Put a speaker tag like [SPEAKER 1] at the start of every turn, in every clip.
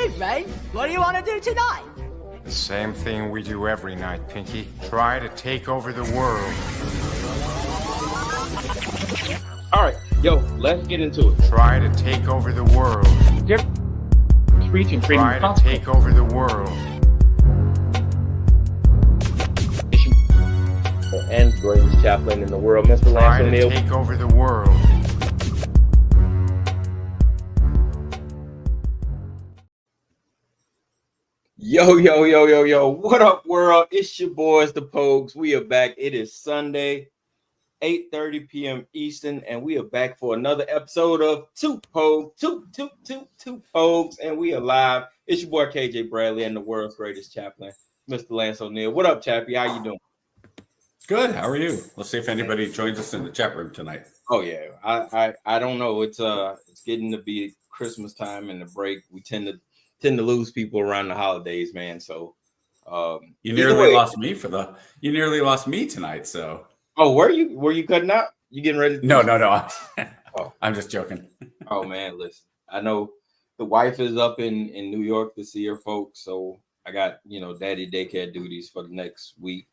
[SPEAKER 1] evening. What do you want to do tonight?
[SPEAKER 2] Same thing we do every night, Pinky. Try to take over the world.
[SPEAKER 3] All right, yo, let's get into it.
[SPEAKER 2] Try to take over the world. Try to take over the world.
[SPEAKER 3] And greatest chaplain in the world, Mr. Lance
[SPEAKER 2] Try
[SPEAKER 3] O'Neill.
[SPEAKER 2] to take over the world.
[SPEAKER 3] Yo. What up, world? It's your boys, the Pogues. We are back. It is Sunday, 8:30 p.m. Eastern, and we are back for another episode of Two Pogues, Two Pogues, and we are live. It's your boy, KJ Bradley, and the world's greatest chaplain, Mr. Lance O'Neill. What up, Chappie? How you doing?
[SPEAKER 4] Good. How are you? Let's see if anybody joins us in the chat room tonight.
[SPEAKER 3] Oh yeah, I don't know. It's getting to be Christmas time and the break. We tend to lose people around the holidays, man. So
[SPEAKER 4] you nearly lost me lost me tonight. So
[SPEAKER 3] were you cutting out? You getting ready?
[SPEAKER 4] No.
[SPEAKER 3] Oh.
[SPEAKER 4] I'm just joking.
[SPEAKER 3] Oh man, listen. I know the wife is up in New York to see her folks, so I got daddy daycare duties for the next week.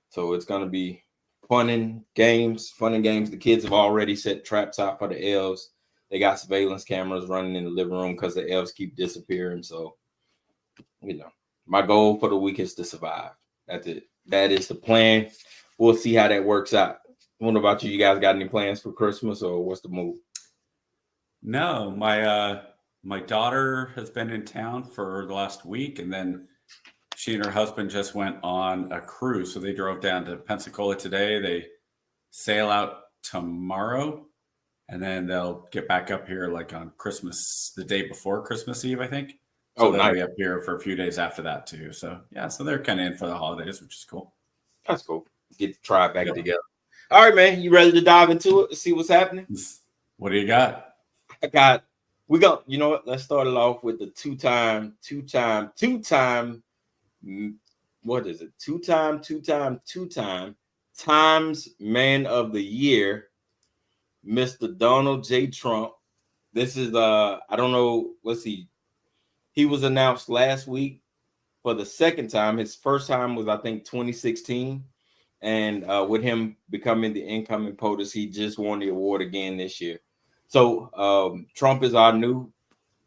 [SPEAKER 3] So it's gonna be fun and games. The kids have already set traps out for the elves. They got surveillance cameras running in the living room because the elves keep disappearing. So, my goal for the week is to survive. That's it. That is the plan. We'll see how that works out. What about you? You guys got any plans for Christmas, or what's the move?
[SPEAKER 4] No, my daughter has been in town for the last week, and then she and her husband just went on a cruise. So they drove down to Pensacola today. They sail out tomorrow, and then they'll get back up here like on Christmas, the day before Christmas Eve, I think. So they'll be up here for a few days after that too. So yeah, so they're kind of in for the holidays, which is cool.
[SPEAKER 3] That's cool. Get the tribe back together. All right, man. You ready to dive into it? See what's happening?
[SPEAKER 4] What do you got?
[SPEAKER 3] You know what? Let's start it off with the two-time. What is it? Two-time Times Man of the Year, Mr. Donald J. Trump. This is I don't know. Let's see. He was announced last week for the second time. His first time was, I think, 2016. And with him becoming the incoming POTUS, he just won the award again this year. So Trump is our new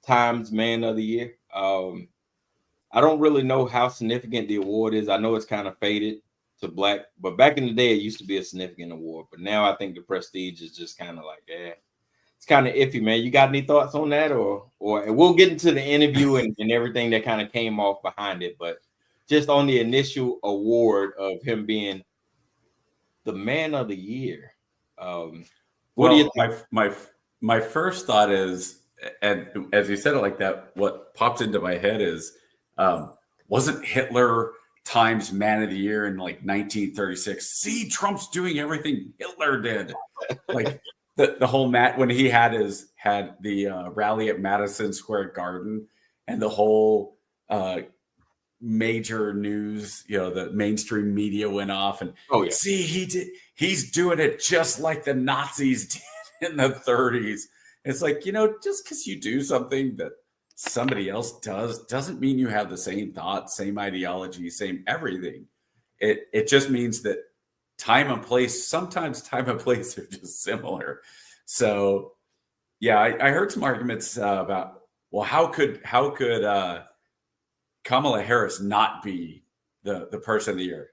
[SPEAKER 3] Times Man of the Year. I don't really know how significant the award is. I know it's kind of faded to black, but back in the day, it used to be a significant award. But now I think the prestige is just kind of like, it's kind of iffy, man. You got any thoughts on that? Or we'll get into the interview and everything that kind of came off behind it. But just on the initial award of him being the Man of the Year. What do you think?
[SPEAKER 4] My first thought is, and as you said it like that, what popped into my head is, wasn't Hitler Times Man of the Year in like 1936? See, Trump's doing everything Hitler did. Like the whole when he had the rally at Madison Square Garden, and the whole major news, the mainstream media went off and see, he's doing it just like the Nazis did in the 30s. It's like, just because you do something that somebody else does doesn't mean you have the same thoughts, same ideology, same everything. It just means that sometimes time and place are just similar. So yeah, I heard some arguments about, well, how could Kamala Harris not be the person of the year?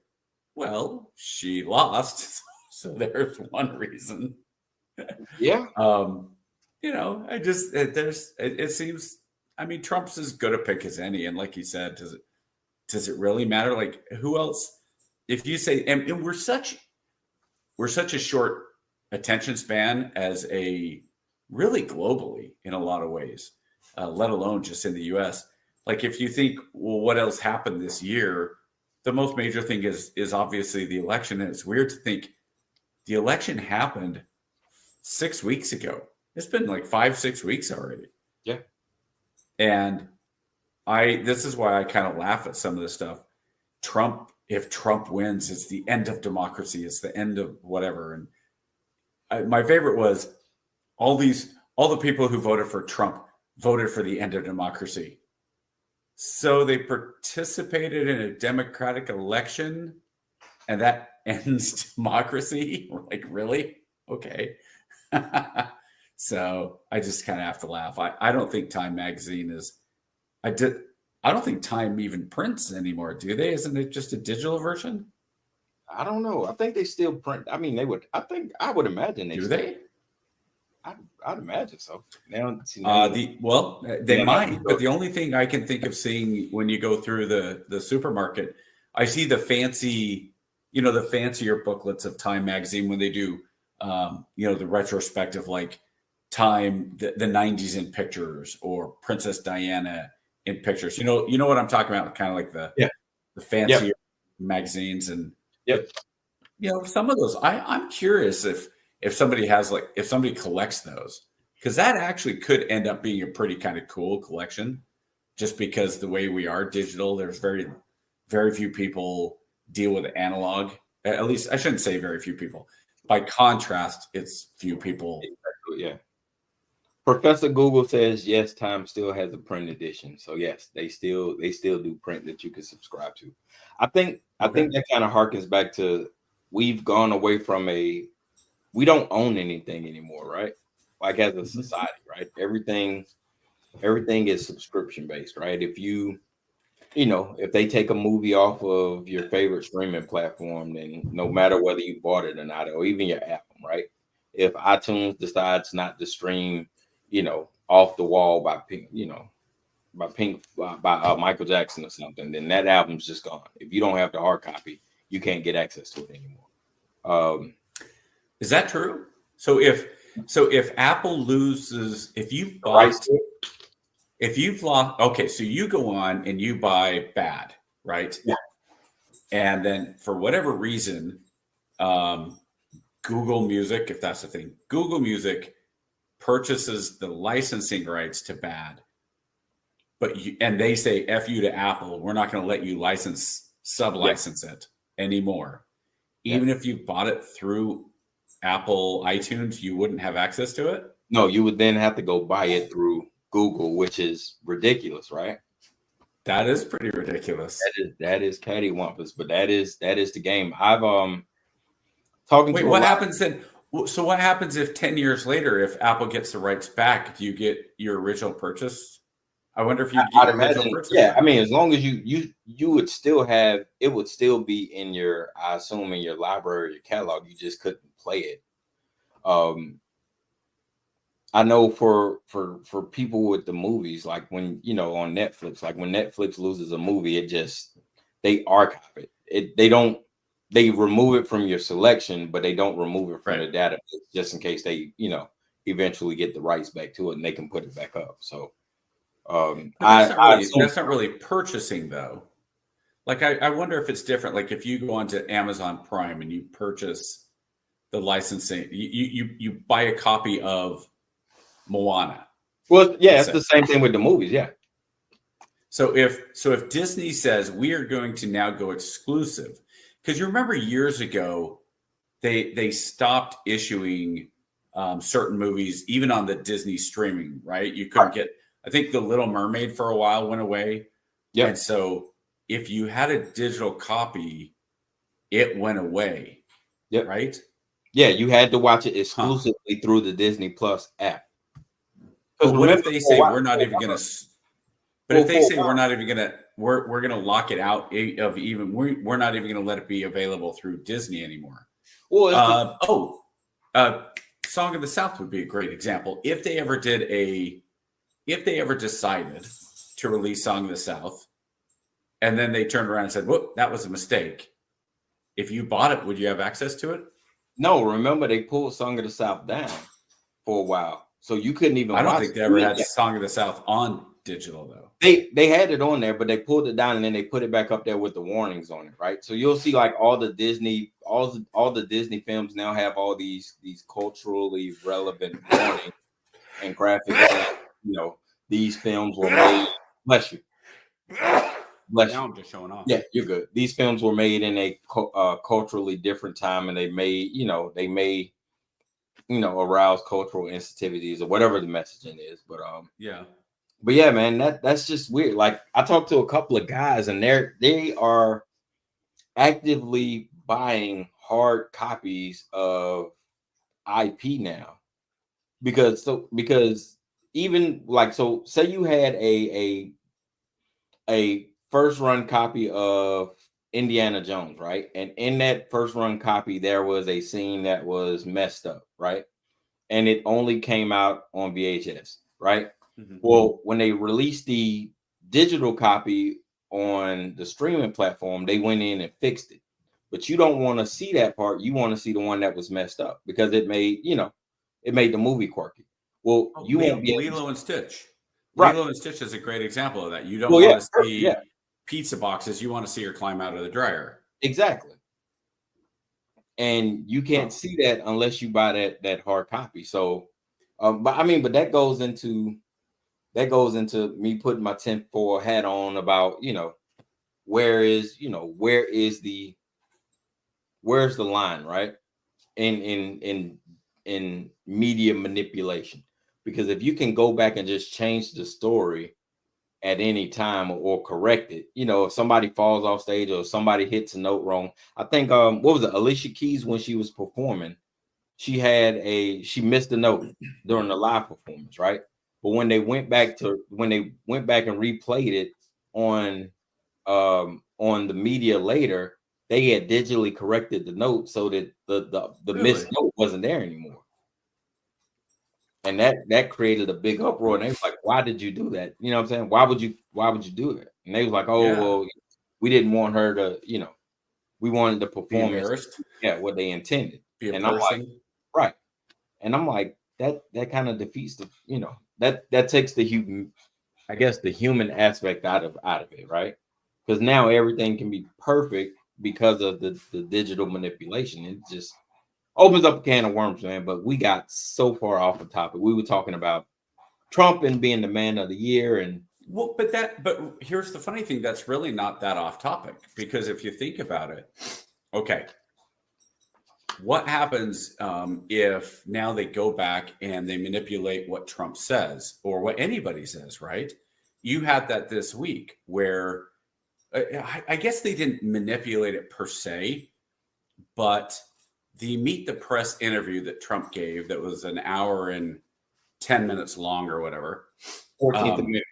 [SPEAKER 4] Well, she lost, so there's one reason.
[SPEAKER 3] Yeah.
[SPEAKER 4] It seems, Trump's as good a pick as any, and like you said, does it really matter? Like, who else? If you say, and we're such a short attention span as a really globally in a lot of ways, let alone just in the U.S. Like, if you think, well, what else happened this year? The most major thing is obviously the election, and it's weird to think the election happened 6 weeks ago. It's been like 5-6 weeks already.
[SPEAKER 3] Yeah.
[SPEAKER 4] And this is why I kind of laugh at some of this stuff. If Trump wins, it's the end of democracy. It's the end of whatever. And my favorite was all the people who voted for Trump voted for the end of democracy. So they participated in a democratic election, and that ends democracy? Like, really? Okay. So I just kind of have to laugh. I don't think Time magazine is. I don't think Time even prints anymore, do they? Isn't it just a digital version?
[SPEAKER 3] I don't know. I think they still print. I mean, they would. I would imagine they
[SPEAKER 4] do.
[SPEAKER 3] Still,
[SPEAKER 4] They?
[SPEAKER 3] I'd imagine so. Now,
[SPEAKER 4] they might, but the only thing I can think of seeing when you go through the supermarket, I see the fancy, the fancier booklets of Time magazine when they do, the retrospective, like Time, the 90s in pictures, or Princess Diana in pictures. You know what I'm talking about, kind of like the fancier magazines, and some of those. I'm curious if somebody collects those, because that actually could end up being a pretty kind of cool collection, just because the way we are digital, there's very, very few people deal with analog. At least I shouldn't say very few people. By contrast, it's few people.
[SPEAKER 3] Yeah. Professor Google says yes, Time still has a print edition. So yes, they still do print that you can subscribe to. I think that kind of harkens back to, we've gone away from we don't own anything anymore, right? Like, as a society, right? Everything is subscription based, right? If if they take a movie off of your favorite streaming platform, then no matter whether you bought it or not, or even your album, right? If iTunes decides not to stream, Off the Wall by Michael Jackson or something, then that album's just gone. If you don't have the hard copy, you can't get access to it anymore.
[SPEAKER 4] Is that true? So if Apple loses, if you've lost, okay, so you go on and you buy Bad, right?
[SPEAKER 3] Yeah.
[SPEAKER 4] And then for whatever reason, Google Music, if that's the thing, Google Music purchases the licensing rights to Bad, and they say F you to Apple, we're not going to let you sub-license it anymore. Even if you bought it through Apple iTunes, you wouldn't have access to it?
[SPEAKER 3] No, you would then have to go buy it through Google, which is ridiculous, right?
[SPEAKER 4] That is pretty ridiculous.
[SPEAKER 3] That is cattywampus, but that is the game. I've talking
[SPEAKER 4] Wait,
[SPEAKER 3] to
[SPEAKER 4] what happens then? So what happens if 10 years later, if Apple gets the rights back, do you get your original purchase? I wonder if you get your original purchase.
[SPEAKER 3] Yeah, I mean, as long as you would still have, it would still be in your, I assume, in your library, your catalog. You just couldn't play it. I know for people with the movies, like when on Netflix, like when Netflix loses a movie, they archive it. They remove it from your selection, but they don't remove it from the database, just in case they eventually get the rights back to it and they can put it back up. So
[SPEAKER 4] that's not really purchasing, though. Like, I wonder if it's different. Like, if you go onto Amazon Prime and you purchase the licensing, you buy a copy of Moana.
[SPEAKER 3] Well, yeah, it's the same thing with the movies. Yeah.
[SPEAKER 4] So if Disney says we are going to now go exclusive, because you remember years ago, they stopped issuing certain movies even on the Disney streaming, right? You couldn't get. I think The Little Mermaid for a while went away. Yeah. And so if you had a digital copy, it went away.
[SPEAKER 3] Yeah.
[SPEAKER 4] Right?
[SPEAKER 3] Yeah, you had to watch it exclusively through the Disney Plus app.
[SPEAKER 4] Because what if they say we're not even going to? But if they say we're not even going to, we're going to lock it out of even we're not even going to let it be available through Disney anymore. Well, Song of the South would be a great example. If they ever decided to release Song of the South, and then they turned around and said, "Whoop, that was a mistake." If you bought it, would you have access to it?
[SPEAKER 3] No, remember they pulled Song of the South down for a while, so you couldn't even.
[SPEAKER 4] I don't think they ever had Song of the South on digital though.
[SPEAKER 3] They had it on there, but they pulled it down and then they put it back up there with the warnings on it, right? So you'll see like all the Disney films now have all these culturally relevant warnings and graphics. These films were made. Bless you. Bless you.
[SPEAKER 4] I'm just showing off.
[SPEAKER 3] Yeah, you're good. These films were made in a culturally different time, and they may arouse cultural sensitivities or whatever the messaging is. But But yeah, man, that's just weird. Like I talked to a couple of guys, and they are actively buying hard copies of IP now because even like so say you had a first run copy of Indiana Jones, right? And in that first run copy, there was a scene that was messed up, right? And it only came out on VHS, right?
[SPEAKER 4] Mhm.
[SPEAKER 3] Well, when they released the digital copy on the streaming platform, they went in and fixed it. But you don't want to see that part. You want to see the one that was messed up because it made, it made the movie quirky. Well,
[SPEAKER 4] Oh,
[SPEAKER 3] you won't be able
[SPEAKER 4] Lilo and Stitch.
[SPEAKER 3] right.
[SPEAKER 4] Lilo and Stitch is a great example of that. You don't
[SPEAKER 3] Well, yeah,
[SPEAKER 4] want to see
[SPEAKER 3] yeah,
[SPEAKER 4] pizza boxes. You want to see her climb out of the dryer.
[SPEAKER 3] exactly. And you can't see that unless you buy that hard copy. So, but that goes into me putting my tinfoil hat on about where's the line, right? In media manipulation, because if you can go back and just change the story at any time or correct it, if somebody falls off stage or somebody hits a note wrong. I think what was it, Alicia Keys, when she was performing, she missed a note during the live performance, right? But when they went back and replayed it on the media later, they had digitally corrected the note so that the
[SPEAKER 4] Really?
[SPEAKER 3] missed note wasn't there anymore. And that created a big uproar. And they was like, why did you do that? You know what I'm saying? Why would you do that? And they was like, oh,
[SPEAKER 4] Yeah.
[SPEAKER 3] well, we didn't want her to, we wanted the
[SPEAKER 4] Be
[SPEAKER 3] performance,
[SPEAKER 4] embarrassed.
[SPEAKER 3] what they intended.
[SPEAKER 4] Be a
[SPEAKER 3] And
[SPEAKER 4] person.
[SPEAKER 3] I'm like, right. And I'm like, that kind of defeats the, that takes the human, I guess, the human aspect out of it, right? Because now everything can be perfect because of the digital manipulation. It just opens up a can of worms, man. But we got so far off the topic. We were talking about Trump and being the man of the year, and
[SPEAKER 4] Well, but here's the funny thing. That's really not that off topic, because if you think about it, okay, what happens if now they go back and they manipulate what Trump says or what anybody says, right? You had that this week where I guess they didn't manipulate it per se, but the Meet the Press interview that Trump gave, that was an hour and 10 minutes long or whatever.
[SPEAKER 3] 14th Amendment.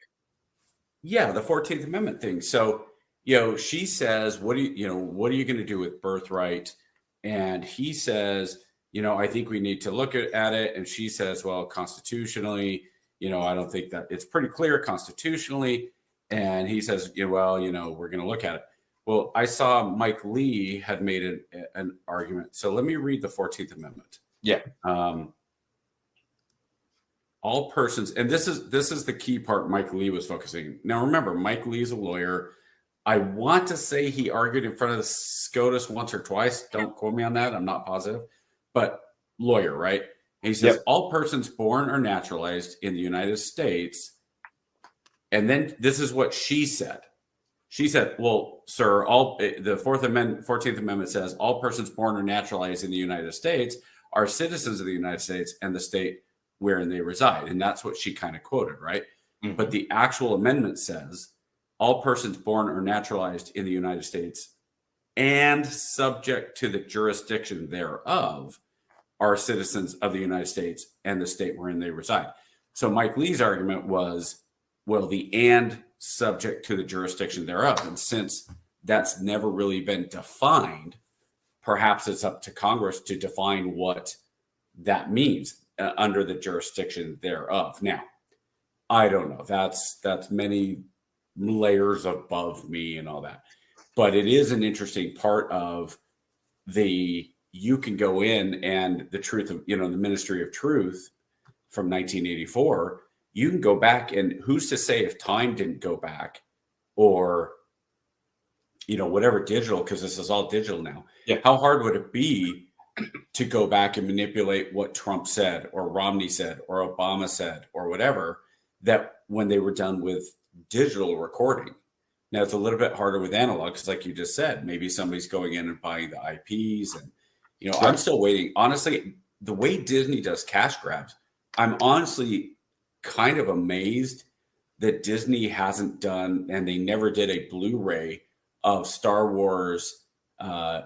[SPEAKER 4] Yeah, the 14th Amendment thing. So, she says, what are you going to do with birthright? And he says, I think we need to look at it. And she says, well, constitutionally, I don't think that it's pretty clear constitutionally. And he says, well, we're going to look at it. Well, I saw Mike Lee had made an argument. So let me read the 14th Amendment.
[SPEAKER 3] Yeah.
[SPEAKER 4] All persons, and this is the key part Mike Lee was focusing. Now, remember, Mike Lee is a lawyer. I want to say he argued in front of the SCOTUS once or twice. Don't quote me on that. I'm not positive. But lawyer, right? And he says, all persons born or naturalized in the United States. And then this is what she said. She said, well, sir, the 14th Amendment says all persons born or naturalized in the United States are citizens of the United States and the state wherein they reside. And that's what she kind of quoted, right? Mm-hmm. But the actual amendment says all persons born or naturalized in the United States and subject to the jurisdiction thereof are citizens of the United States and the state wherein they reside. So Mike Lee's argument was, well, the and subject to the jurisdiction thereof. And since that's never really been defined, perhaps it's up to Congress to define what that means under the jurisdiction thereof. Now, I don't know. That's many layers above me and all that. But it is an interesting part of you can go in and the truth of, the Ministry of Truth from 1984, you can go back, and who's to say if time didn't go back or, whatever digital, because this is all digital now. Yeah. How hard would it be to go back and manipulate what Trump said or Romney said or Obama said or whatever, that when they were done with digital recording? Now it's a little bit harder with analog, because like you just said, maybe somebody's going in and buying the IPs, and I'm still waiting. Honestly, the way Disney does cash grabs, I'm honestly kind of amazed that Disney hasn't done, and they never did a Blu-ray of Star Wars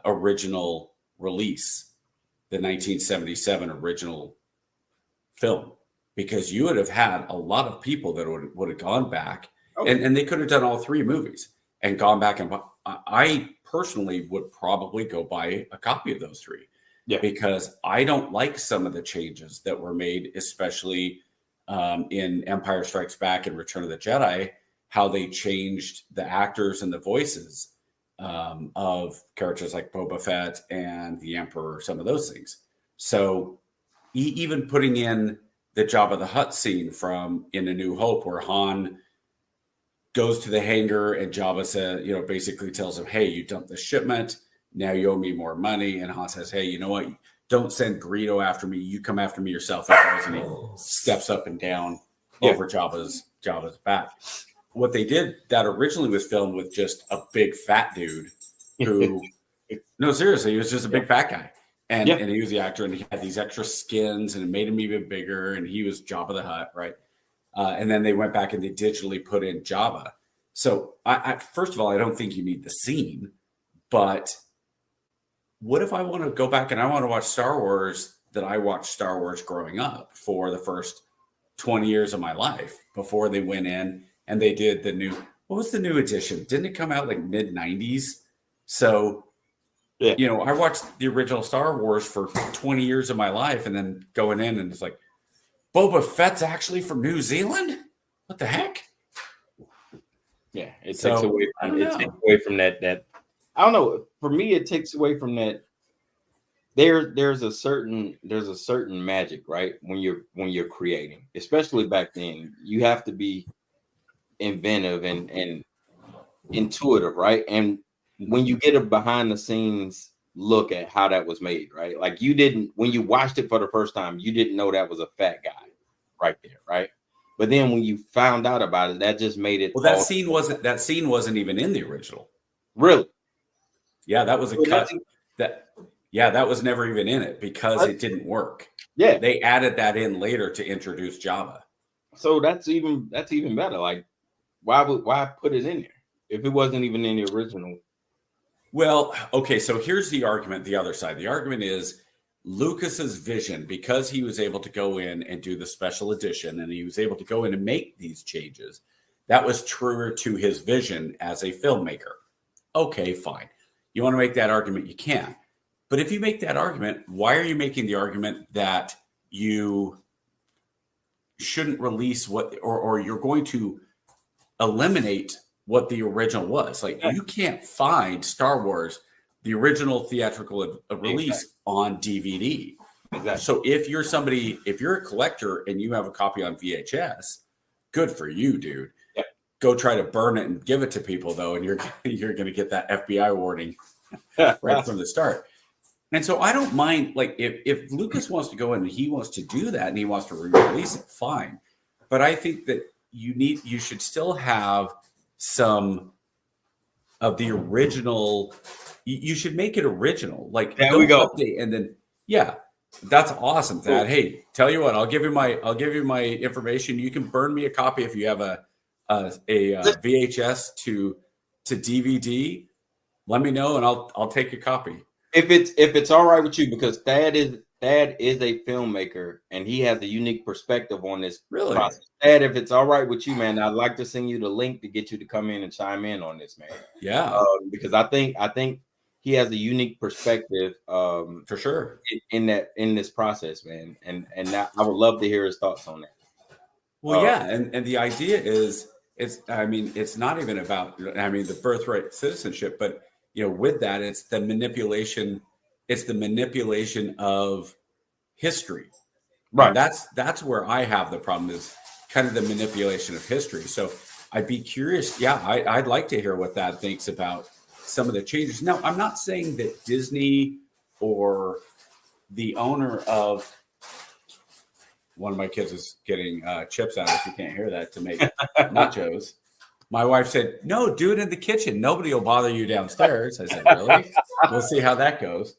[SPEAKER 4] original release, the 1977 original film, because you would have had a lot of people that would have gone back, and they could have done all three movies and gone back. And I personally would probably go buy a copy of those three, because I don't like some of the changes that were made, especially in Empire Strikes Back and Return of the Jedi, how they changed the actors and the voices of characters like Boba Fett and the Emperor, some of those things. So even putting in the Jabba the Hutt scene from In A New Hope, where Han goes to the hangar and Jabba says, basically tells him, hey, you dumped the shipment. Now you owe me more money. And Han says, hey, you know what? Don't send Greedo after me. You come after me yourself. And he steps up and down over Jabba's back. What they did, that originally was filmed with just a big fat dude who, no, seriously, he was just a big fat guy. And he was the actor, and he had these extra skins, and it made him even bigger, and he was Jabba the Hutt, right? And then they went back and they digitally put in Jabba. So, I first of all, I don't think you need the scene, but what if I want to go back and I want to watch Star Wars that I watched Star Wars growing up for the first 20 years of my life before they went in and they did the new, what was the new edition? Didn't it come out like mid-90s? So, I watched the original Star Wars for 20 years of my life, and then going in and it's like, Boba Fett's actually from New Zealand? What the heck?
[SPEAKER 3] Yeah, it takes away from that. I don't know. For me, it takes away from that. There's a certain magic, right? When you're creating, especially back then, you have to be inventive and intuitive, right? And when you get a behind the scenes look at how that was made, right? Like when you watched it for the first time, you didn't know that was a fat guy right there, right? But then when you found out about it, that just made it.
[SPEAKER 4] Well, that scene wasn't even in the original.
[SPEAKER 3] Really?
[SPEAKER 4] Yeah, that was a cut. That was never even in it because it didn't work.
[SPEAKER 3] Yeah,
[SPEAKER 4] they added that in later to introduce Jabba.
[SPEAKER 3] So that's even better. Like, why put it in there if it wasn't even in the original?
[SPEAKER 4] Well, okay, so here's the argument, the other side. The argument is Lucas's vision, because he was able to go in and do the special edition and he was able to go in and make these changes. That was truer to his vision as a filmmaker. Okay, fine. You want to make that argument, you can. But if you make that argument, why are you making the argument that you shouldn't release or you're going to eliminate what the original was? Like, you can't find Star Wars, the original theatrical release, on DVD.
[SPEAKER 3] Exactly.
[SPEAKER 4] So if you're a collector and you have a copy on VHS, good for you, dude.
[SPEAKER 3] Yeah.
[SPEAKER 4] Go try to burn it and give it to people, though, and you're going to get that FBI warning right from the start. And so I don't mind, like, if Lucas wants to go in and he wants to do that and he wants to re-release it, fine. But I think that you should still have some of the original. You should make it original. Like,
[SPEAKER 3] there we go.
[SPEAKER 4] Update and then, that's awesome, Thad. Cool. Hey, tell you what, I'll give you my information. You can burn me a copy if you have a VHS to DVD. Let me know and I'll take a copy.
[SPEAKER 3] If it's all right with you, because Thad is a filmmaker and he has a unique perspective on this process. Thad, if it's all right with you, man, I'd like to send you the link to get you to come in and chime in on this, man.
[SPEAKER 4] Yeah,
[SPEAKER 3] because I think he has a unique perspective,
[SPEAKER 4] for sure,
[SPEAKER 3] in this process, man. And I would love to hear his thoughts on that.
[SPEAKER 4] Well, and the idea is it's not even about the birthright citizenship, but with that, it's the manipulation. It's the manipulation of history, right? And that's where I have the problem, is kind of the manipulation of history. So I'd be curious. Yeah, I'd like to hear what Thad thinks about some of the changes. Now, I'm not saying that Disney or the owner of one of my kids is getting chips out. If you can't hear that, to make nachos. My wife said, no, do it in the kitchen. Nobody will bother you downstairs. I said, really? We'll see how that goes.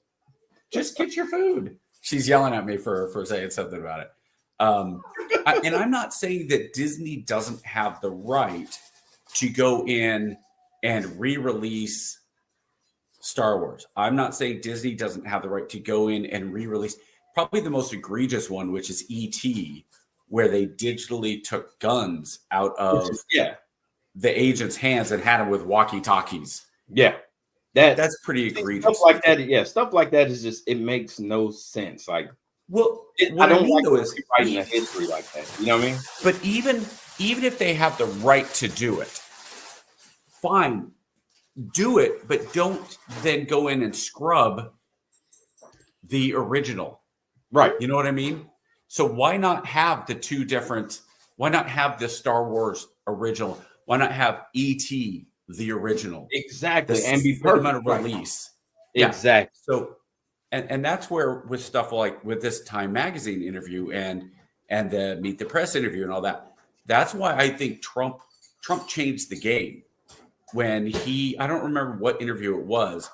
[SPEAKER 4] Just get your food. She's yelling at me for saying something about it. And I'm not saying that Disney doesn't have the right to go in and re-release Star Wars. I'm not saying Disney doesn't have the right to go in and re-release probably the most egregious one, which is E.T., where they digitally took guns out of the agent's hands and had them with walkie-talkies.
[SPEAKER 3] Yeah.
[SPEAKER 4] That's pretty egregious.
[SPEAKER 3] Stuff like that, stuff like that is just, it makes no sense. Like,
[SPEAKER 4] well,
[SPEAKER 3] I don't like writing a history like that. You know what I mean?
[SPEAKER 4] But even if they have the right to do it, fine, do it, but don't then go in and scrub the original.
[SPEAKER 3] Right.
[SPEAKER 4] You know what I mean? So why not have the two different? Why not have the Star Wars original? Why not have E.T. the original?
[SPEAKER 3] Exactly, and be perfect
[SPEAKER 4] amount of release.
[SPEAKER 3] Exactly.
[SPEAKER 4] Yeah. So, and that's where with stuff like with this Time Magazine interview and the Meet the Press interview and all that. That's why I think Trump changed the game when I don't remember what interview it was,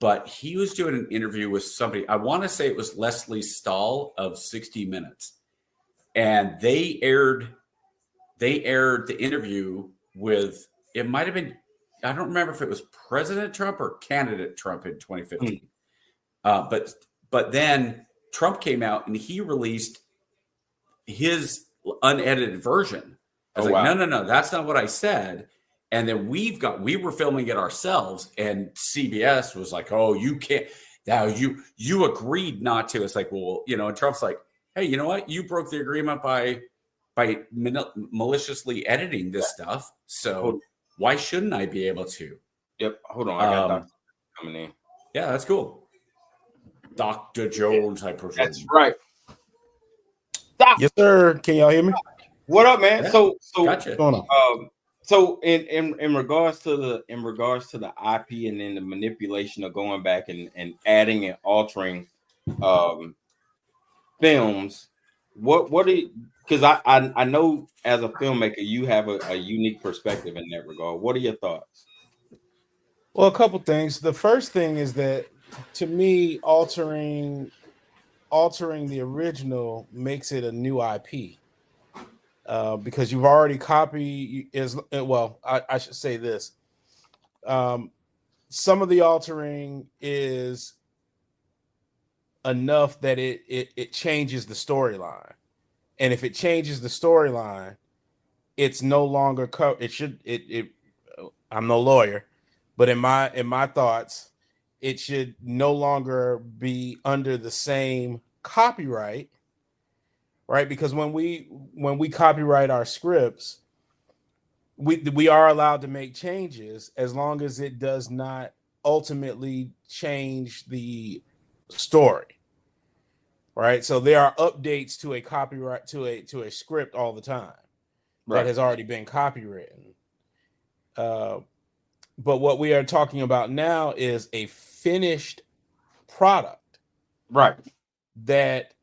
[SPEAKER 4] but he was doing an interview with somebody. I want to say it was Leslie Stahl of 60 Minutes, and they aired the interview with, it might have been, I don't remember if it was President Trump or candidate Trump in 2015. But then Trump came out and he released his unedited version. I was no, that's not what I said. And then we were filming it ourselves, and CBS was like, "Oh, you can't. Now you agreed not to." It's like, well, and Trump's like, "Hey, you know what? You broke the agreement by maliciously editing this stuff. So why shouldn't I be able to?"
[SPEAKER 3] Yep. Hold on, I got Dr. coming in.
[SPEAKER 4] Yeah, that's cool. Dr. Jones, I presume.
[SPEAKER 3] That's right.
[SPEAKER 5] Yes, sir. Can y'all hear me?
[SPEAKER 3] What up, man?
[SPEAKER 4] Yeah.
[SPEAKER 3] So
[SPEAKER 4] Gotcha.
[SPEAKER 5] What's going on?
[SPEAKER 3] So in regards to the IP and then the manipulation of going back and adding and altering films, what do you, because I know as a filmmaker you have a unique perspective in that regard. What are your thoughts?
[SPEAKER 5] Well, a couple things. The first thing is that, to me, altering the original makes it a new IP. Because you've already copied I should say this. Some of the altering is enough that it changes the storyline. And if it changes the storyline, it's no longer I'm no lawyer, but in my thoughts, it should no longer be under the same copyright. Right, because when we copyright our scripts, we are allowed to make changes as long as it does not ultimately change the story. Right, so there are updates to a copyright to a script all the time that has already been copywritten. But what we are talking about now is a finished product,
[SPEAKER 3] right? That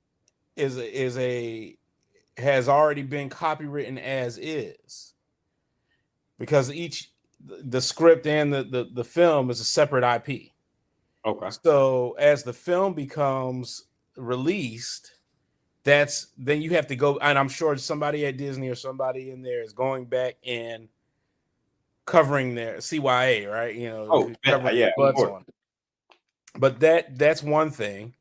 [SPEAKER 5] has already been copywritten as is, because the script and the film is a separate IP.
[SPEAKER 3] Okay.
[SPEAKER 5] So as the film becomes released, then you have to go, and I'm sure somebody at Disney or somebody in there is going back and covering their CYA, right? Covering butts on it. But that's one thing.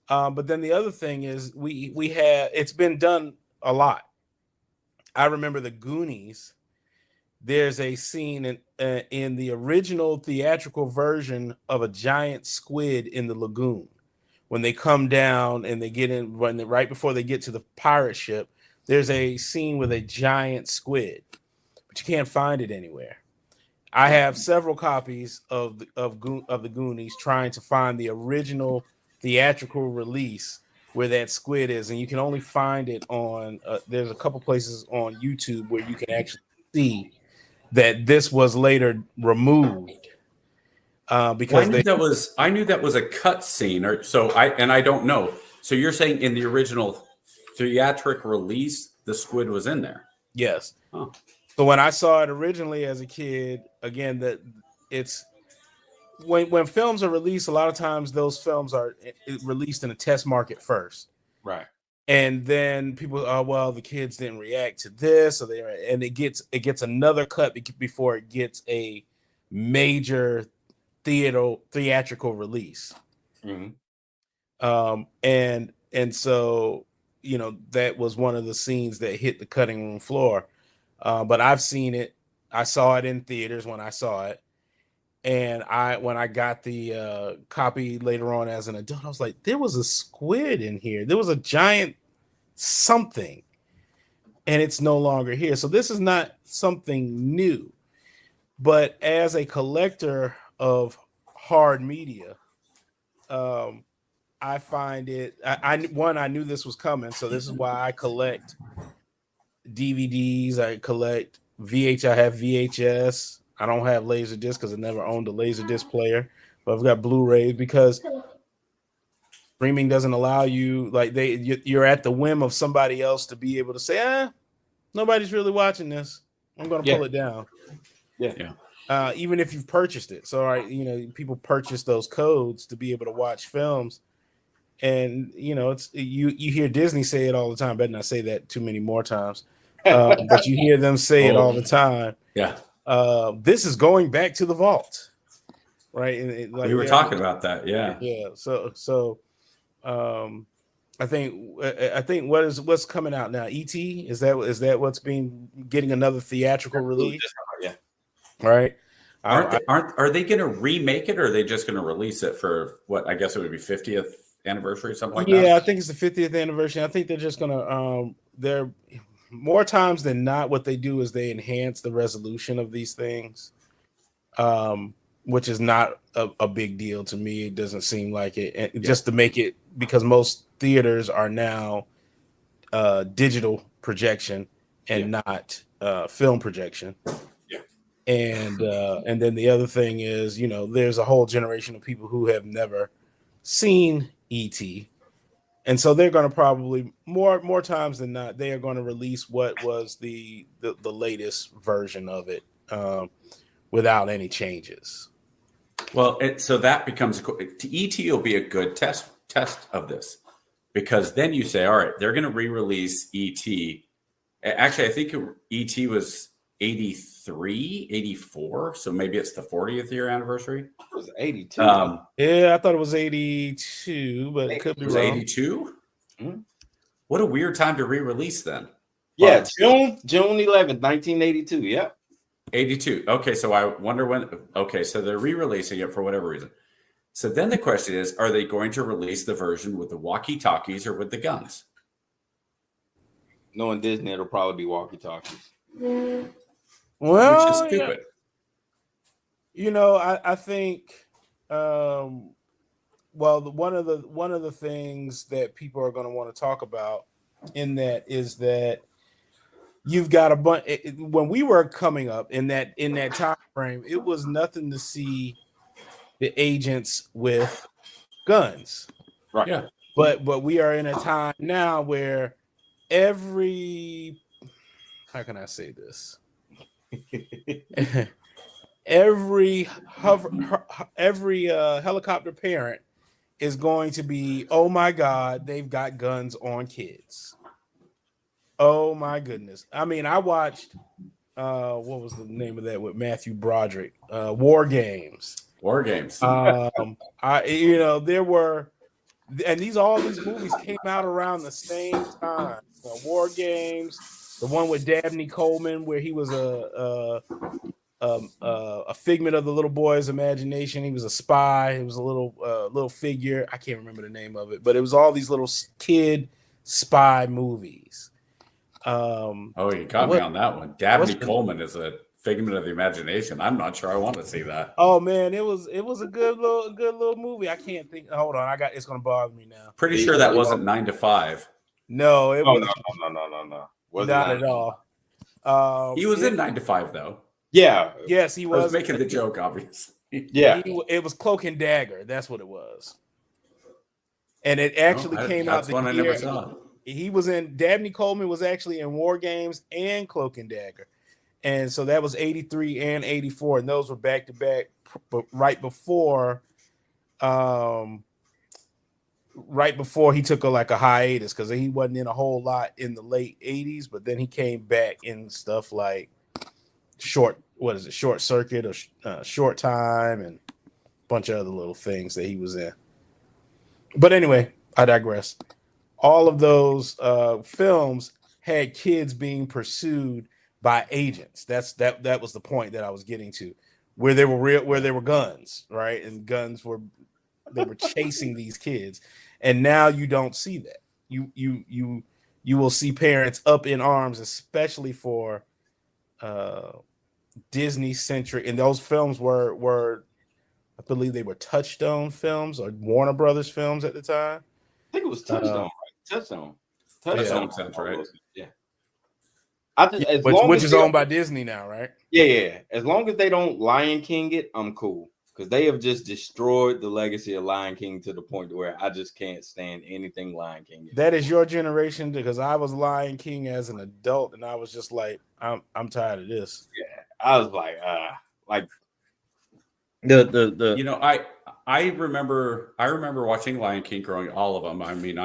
[SPEAKER 5] But then the other thing is we have, it's been done a lot. I remember the Goonies. There's a scene in the original theatrical version of a giant squid in the lagoon. When they come down and they get in, right before they get to the pirate ship, there's a scene with a giant squid, but you can't find it anywhere. I have several copies of the Goonies, trying to find the original theatrical release where that squid is, and you can only find it on there's a couple places on YouTube where you can actually see that this was later removed because
[SPEAKER 4] I knew that was a cut scene, or so I don't know. So you're saying in the original theatric release the squid was in there?
[SPEAKER 5] Yes. Oh. So when I saw it originally as a kid, again, that it's when films are released, a lot of times those films are released in a test market first.
[SPEAKER 3] Right.
[SPEAKER 5] and then people, oh well, the kids didn't react to this, or and it gets another cut before it gets a major theatrical release. And so that was one of the scenes that hit the cutting room floor. But I've seen it. I saw it in theaters when I saw it, and when I got the copy later on as an adult, I was like, there was a squid in here. There was a giant something, and it's no longer here. So this is not something new. But as a collector of hard media, I find it. I knew this was coming, so this is why I collect DVDs. I collect VH. I have VHS. I don't have Laserdisc because I never owned a Laserdisc player, but I've got Blu-rays because streaming doesn't allow you. Like you're at the whim of somebody else to be able to say, nobody's really watching this. I'm going to pull it down.
[SPEAKER 3] Yeah.
[SPEAKER 5] Even if you've purchased it. So, people purchase those codes to be able to watch films. And, it's you hear Disney say it all the time. Better not say that too many more times. But you hear them say it all the time.
[SPEAKER 4] Yeah.
[SPEAKER 5] This is going back to the vault. Right. And
[SPEAKER 4] we were talking about that. Yeah.
[SPEAKER 5] Yeah. So I think what's coming out now? E.T. is that what's getting another theatrical release?
[SPEAKER 3] Yeah.
[SPEAKER 5] Right.
[SPEAKER 4] Are they going to remake it, or are they just going to release it for what I guess it would be 50th anniversary, something like that?
[SPEAKER 5] Yeah, I think it's the 50th anniversary. I think they're just going to they're more times than not what they do is they enhance the resolution of these things, which is not a big deal to me. It doesn't seem like it. Just to make it, because most theaters are now digital projection and not film projection. And then the other thing is, there's a whole generation of people who have never seen E.T. And so they're going to probably more times than not, they are going to release what was the latest version of it without any changes.
[SPEAKER 4] Well, so that becomes E.T. will be a good test of this, because then you say, all right, they're going to re-release E.T. Actually, I think E.T. was 83, 84. So maybe it's the 40th year anniversary.
[SPEAKER 3] It was 82.
[SPEAKER 5] Yeah, I thought it was 82, but it could be wrong.
[SPEAKER 4] 82? Mm-hmm. What a weird time to re-release then.
[SPEAKER 3] Yeah, June 11th, 1982. Yeah.
[SPEAKER 4] 82. Okay, so I wonder when. Okay, so they're re-releasing it for whatever reason. So then the question is, are they going to release the version with the walkie-talkies or with the guns?
[SPEAKER 3] Knowing Disney, it'll probably be walkie-talkies.
[SPEAKER 5] Well,
[SPEAKER 4] which is stupid.
[SPEAKER 5] I think one of the things that people are going to want to talk about in that is that you've got a bunch. When we were coming up in that time frame, it was nothing to see the agents with guns,
[SPEAKER 3] right?
[SPEAKER 5] Yeah, but we are in a time now where every helicopter parent is going to be, oh my God, they've got guns on kids. Oh my goodness. I mean, I watched what was the name of that with Matthew Broderick? War Games.
[SPEAKER 4] War Games.
[SPEAKER 5] There were, and all these movies came out around the same time. War Games, the one with Dabney Coleman, where he was a figment of the little boy's imagination. He was a spy. It was a little figure. I can't remember the name of it, but it was all these little kid spy movies.
[SPEAKER 4] You got me on that one. Dabney Coleman is a figment of the imagination. I'm not sure I want to see that.
[SPEAKER 5] Oh man, it was a good little movie. I can't think. Hold on, it's gonna bother me now.
[SPEAKER 4] Pretty sure that wasn't 9 to 5.
[SPEAKER 5] No, it was
[SPEAKER 3] no.
[SPEAKER 5] Not at all.
[SPEAKER 4] He was in 9 to 5 though.
[SPEAKER 3] Yeah.
[SPEAKER 5] Yes, he was.
[SPEAKER 4] I was making the joke, obviously.
[SPEAKER 3] Yeah.
[SPEAKER 5] It was Cloak and Dagger. That's what it was. And it actually came out the year. I never saw. He was in. Dabney Coleman was actually in War Games and Cloak and Dagger, and so that was 83 and 84, and those were back to back, right before right before he took a hiatus because he wasn't in a whole lot in the late 80s, but then he came back in stuff like Short Circuit or Short Time and a bunch of other little things that he was in. But anyway, I digress. All of those films had kids being pursued by agents. That was the point that I was getting to, where there were guns, right? And they were chasing these kids. And now you don't see that. You will see parents up in arms, especially for Disney centric. And those films were I believe they were Touchstone films or Warner Brothers films at the time.
[SPEAKER 3] I think it was Touchstone, right? Touchstone
[SPEAKER 4] sounds right.
[SPEAKER 3] Yeah.
[SPEAKER 5] Which is owned by Disney now, right?
[SPEAKER 3] Yeah. As long as they don't Lion King it, I'm cool. Because they have just destroyed the legacy of Lion King to the point where I just can't stand anything Lion King.
[SPEAKER 5] That is your generation, because I was Lion King as an adult, and I was just like, I'm tired of this.
[SPEAKER 3] Yeah, I was like the
[SPEAKER 4] You know, I remember watching Lion King growing, all of them. I mean,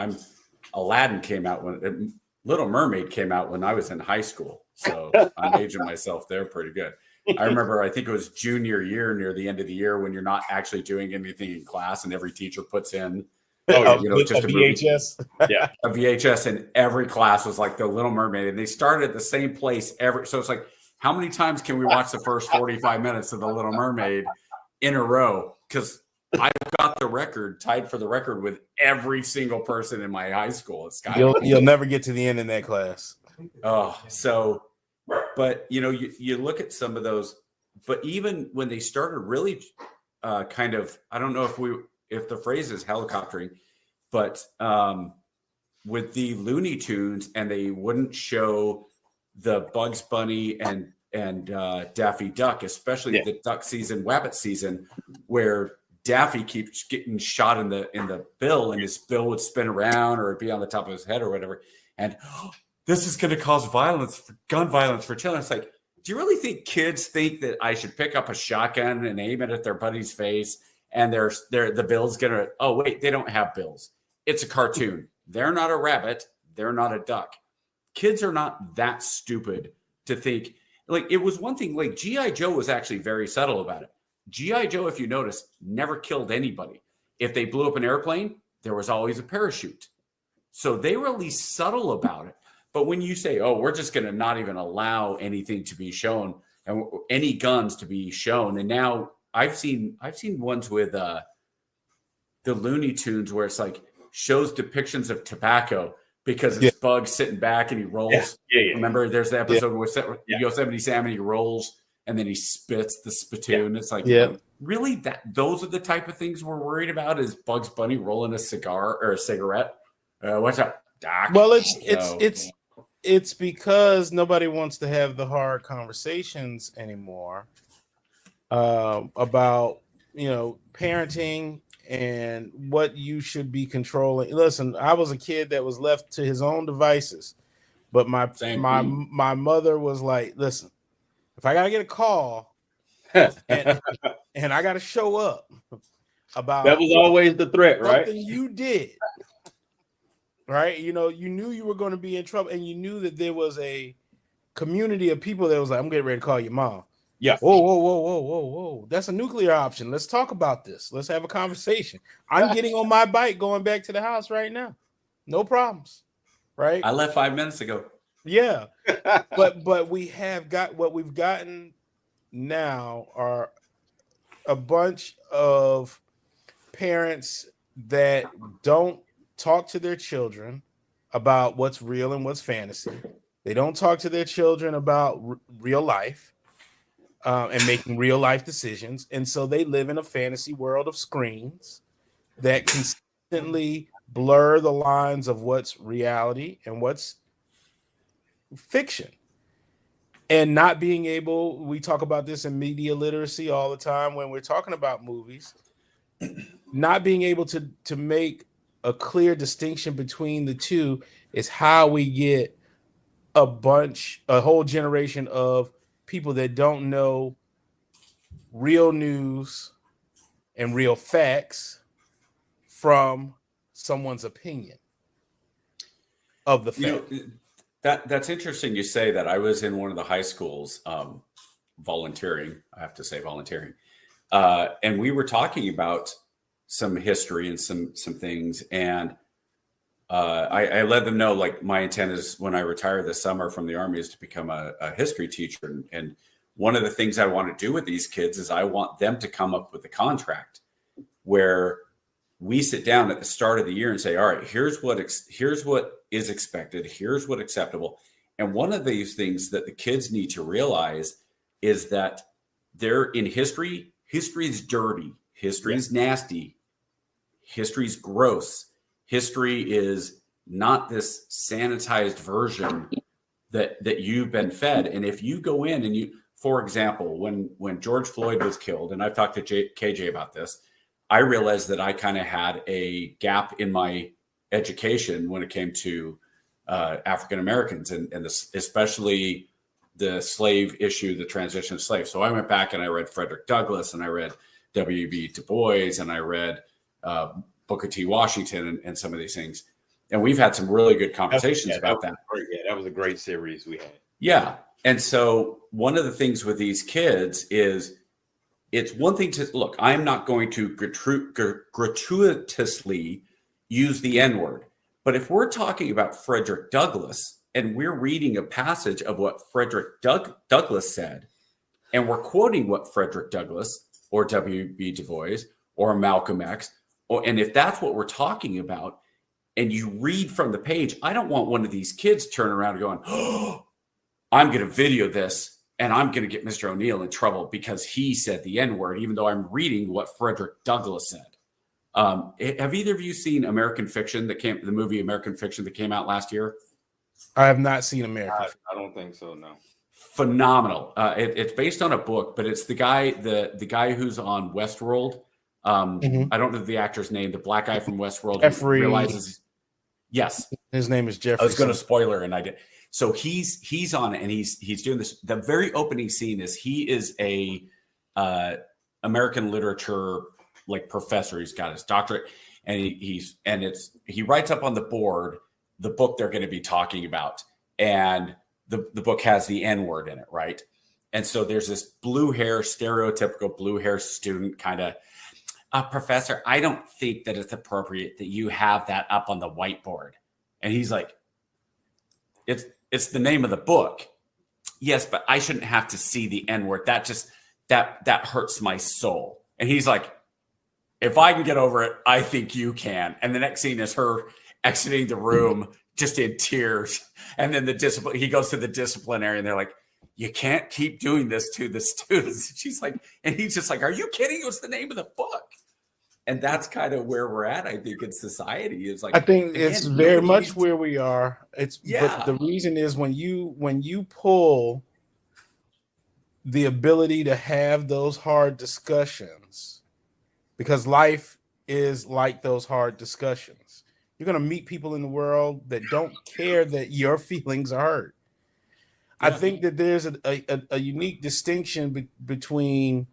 [SPEAKER 4] Aladdin came out when Little Mermaid came out when I was in high school, so I'm aging myself there pretty good. I remember, I think it was junior year, near the end of the year, when you're not actually doing anything in class, and every teacher puts in, just a
[SPEAKER 5] VHS,
[SPEAKER 4] a VHS, and every class was like the Little Mermaid, and they started at the same place so it's like, how many times can we watch the first 45 minutes of the Little Mermaid in a row? Because I've got the record tied for the record with every single person in my high school.
[SPEAKER 5] You'll never get to the end in that class.
[SPEAKER 4] But you look at some of those, but even when they started really kind of, I don't know if the phrase is helicoptering, but with the Looney Tunes, and they wouldn't show the Bugs Bunny and Daffy Duck, especially the duck season, Wabbit season, where Daffy keeps getting shot in the bill, and his bill would spin around or it'd be on the top of his head or whatever. And this is going to cause gun violence for children. It's like, do you really think kids think that I should pick up a shotgun and aim it at their buddy's face, and the bill's going to, oh, wait, they don't have bills. It's a cartoon. They're not a rabbit. They're not a duck. Kids are not that stupid to think. Like, it was one thing, like G.I. Joe was actually very subtle about it. G.I. Joe, if you notice, never killed anybody. If they blew up an airplane, there was always a parachute. So they were at least subtle about it. But when you say, oh, we're just going to not even allow anything to be shown, and any guns to be shown. And now I've seen ones with the Looney Tunes where it's like shows depictions of tobacco, because it's Bugs sitting back and he rolls. Yeah. Remember, there's the episode where Yosemite Sam, and he rolls and then he spits the spittoon. It's like, really, those are the type of things we're worried about, is Bugs Bunny rolling a cigar or a cigarette. What's up, Doc?
[SPEAKER 5] Well, it's because nobody wants to have the hard conversations anymore about parenting and what you should be controlling. Listen, I was a kid that was left to his own devices, but my mother was like, listen, if I gotta get a call and I gotta show up about,
[SPEAKER 3] that was always the threat, right?
[SPEAKER 5] Something you did, right? You knew you were going to be in trouble, and you knew that there was a community of people that was like, I'm getting ready to call your mom.
[SPEAKER 3] Yeah.
[SPEAKER 5] Whoa. That's a nuclear option. Let's talk about this. Let's have a conversation. I'm getting on my bike going back to the house right now. No problems. Right?
[SPEAKER 4] I left 5 minutes ago.
[SPEAKER 5] Yeah. but we have got, what we've gotten now are a bunch of parents that don't talk to their children about what's real and what's fantasy. They don't talk to their children about real life and making real life decisions. And so they live in a fantasy world of screens that consistently blur the lines of what's reality and what's fiction. And not being able, we talk about this in media literacy all the time when we're talking about movies, not being able to make a clear distinction between the two is how we get a whole generation of people that don't know real news and real facts from someone's opinion of the fact.
[SPEAKER 4] That's interesting you say that. I was in one of the high schools volunteering. I have to say volunteering. And we were talking about some history and some things. And I let them know, like, my intent is when I retire this summer from the Army is to become a history teacher. And one of the things I want to do with these kids is I want them to come up with a contract where we sit down at the start of the year and say, all right, here's what is expected. Here's what acceptable. And one of these things that the kids need to realize is that they're in history. History is dirty. History is nasty. History is gross. History is not this sanitized version that you've been fed. And if you go in and you, for example, when George Floyd was killed, and I've talked to KJ about this, I realized that I kind of had a gap in my education when it came to African Americans and especially the slave issue, the transition of slaves. So I went back and I read Frederick Douglass and I read W.B. Du Bois and I read Booker T. Washington and some of these things. And we've had some really good conversations about that.
[SPEAKER 3] Yeah, that was a great series we had.
[SPEAKER 4] Yeah. And so one of the things with these kids is it's one thing to look, I'm not going to gratuitously use the N-word. But if we're talking about Frederick Douglass and we're reading a passage of what Frederick Douglass said, and we're quoting what Frederick Douglass or W.B. Du Bois or Malcolm X, and if that's what we're talking about, and you read from the page, I don't want one of these kids turning around and going, oh, I'm going to video this and I'm going to get Mr. O'Neill in trouble because he said the N-word, even though I'm reading what Frederick Douglass said. Have either of you seen American Fiction, the movie American Fiction that came out last year?
[SPEAKER 5] I have not seen American.
[SPEAKER 3] I don't think so, no.
[SPEAKER 4] Phenomenal. It's based on a book, but it's the guy who's on Westworld. I don't know the actor's name, the black guy from Westworld.
[SPEAKER 5] Jeffrey.
[SPEAKER 4] Realizes, yes.
[SPEAKER 5] His name is Jeffrey.
[SPEAKER 4] I was going to spoiler and I did. So he's on it and he's doing this. The very opening scene is he is a American literature like professor. He's got his doctorate and he writes up on the board the book they're going to be talking about. And the book has the N-word in it, right? And so there's this stereotypical blue hair student kind of, professor, I don't think that it's appropriate that you have that up on the whiteboard. And he's like, it's the name of the book. Yes, but I shouldn't have to see the N-word. That hurts my soul. And he's like, if I can get over it, I think you can. And the next scene is her exiting the room just in tears. And then he goes to the disciplinary and they're like, you can't keep doing this to the students. She's like, and he's just like, are you kidding? It was the name of the book. And that's kind of where we're at, I think, in society. Is like,
[SPEAKER 5] I think it's very much where we are.
[SPEAKER 4] Yeah.
[SPEAKER 5] But the reason is when you pull the ability to have those hard discussions, because life is like those hard discussions. You're going to meet people in the world that don't care that your feelings are hurt. Yeah. I think that there's a unique distinction between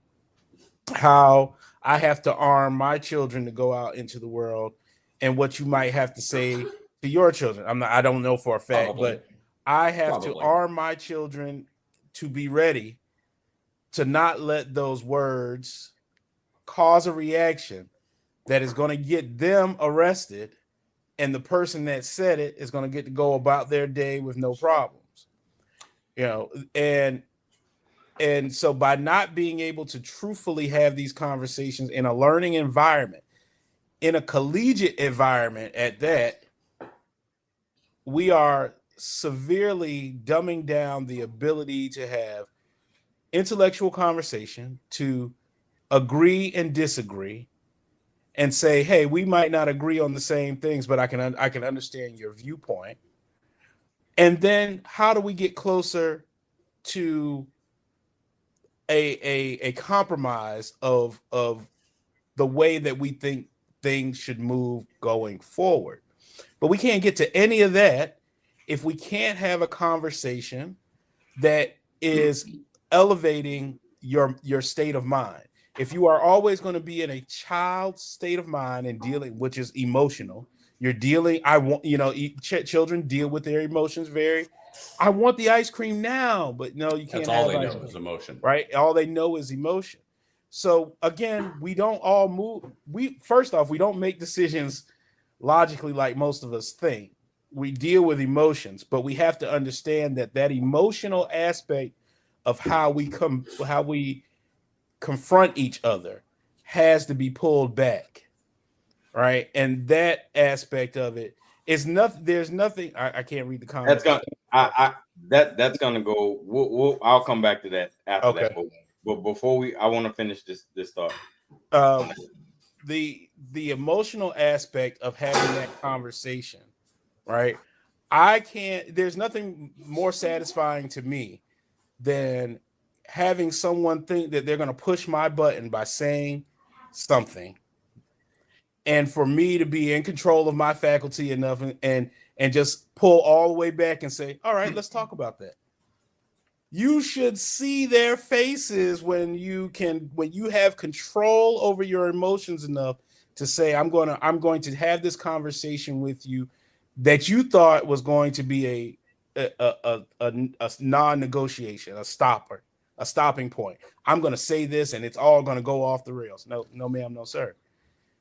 [SPEAKER 5] how I have to arm my children to go out into the world and what you might have to say to your children. I don't know for a fact,
[SPEAKER 4] Probably.
[SPEAKER 5] but I have to arm my children to be ready to not let those words cause a reaction that is going to get them arrested, and the person that said it is going to get to go about their day with no problems. And so by not being able to truthfully have these conversations in a learning environment, in a collegiate environment at that, we are severely dumbing down the ability to have intellectual conversation, to agree and disagree, and say, hey, we might not agree on the same things, but I can understand your viewpoint. And then how do we get closer to a compromise of the way that we think things should move going forward? But we can't get to any of that if we can't have a conversation that is elevating your state of mind. if you are always going to be in a child's state of mind and dealing, which is emotional, you're dealing. I want, children deal with their emotions very. I want the ice cream now, but no, you can't.
[SPEAKER 4] That's all
[SPEAKER 5] have
[SPEAKER 4] they
[SPEAKER 5] ice
[SPEAKER 4] know
[SPEAKER 5] cream,
[SPEAKER 4] is emotion,
[SPEAKER 5] right? All they know is emotion. So again, we don't all move. First off, we don't make decisions logically like most of us think. We deal with emotions, but we have to understand that emotional aspect of how we confront each other has to be pulled back, right? And that aspect of it is nothing. There's nothing. I can't read the comments.
[SPEAKER 3] That's gonna go. I'll come back to that after
[SPEAKER 5] Okay.
[SPEAKER 3] that. But before I want to finish this thought.
[SPEAKER 5] The emotional aspect of having that conversation, right? I can't. There's nothing more satisfying to me than having someone think that they're going to push my button by saying something, and for me to be in control of my faculty enough and just pull all the way back and say, all right, let's talk about that. You should see their faces when you have control over your emotions enough to say, I'm going to have this conversation with you that you thought was going to be a non-negotiation, a stopping point. I'm going to say this and it's all going to go off the rails. No, ma'am, no, sir.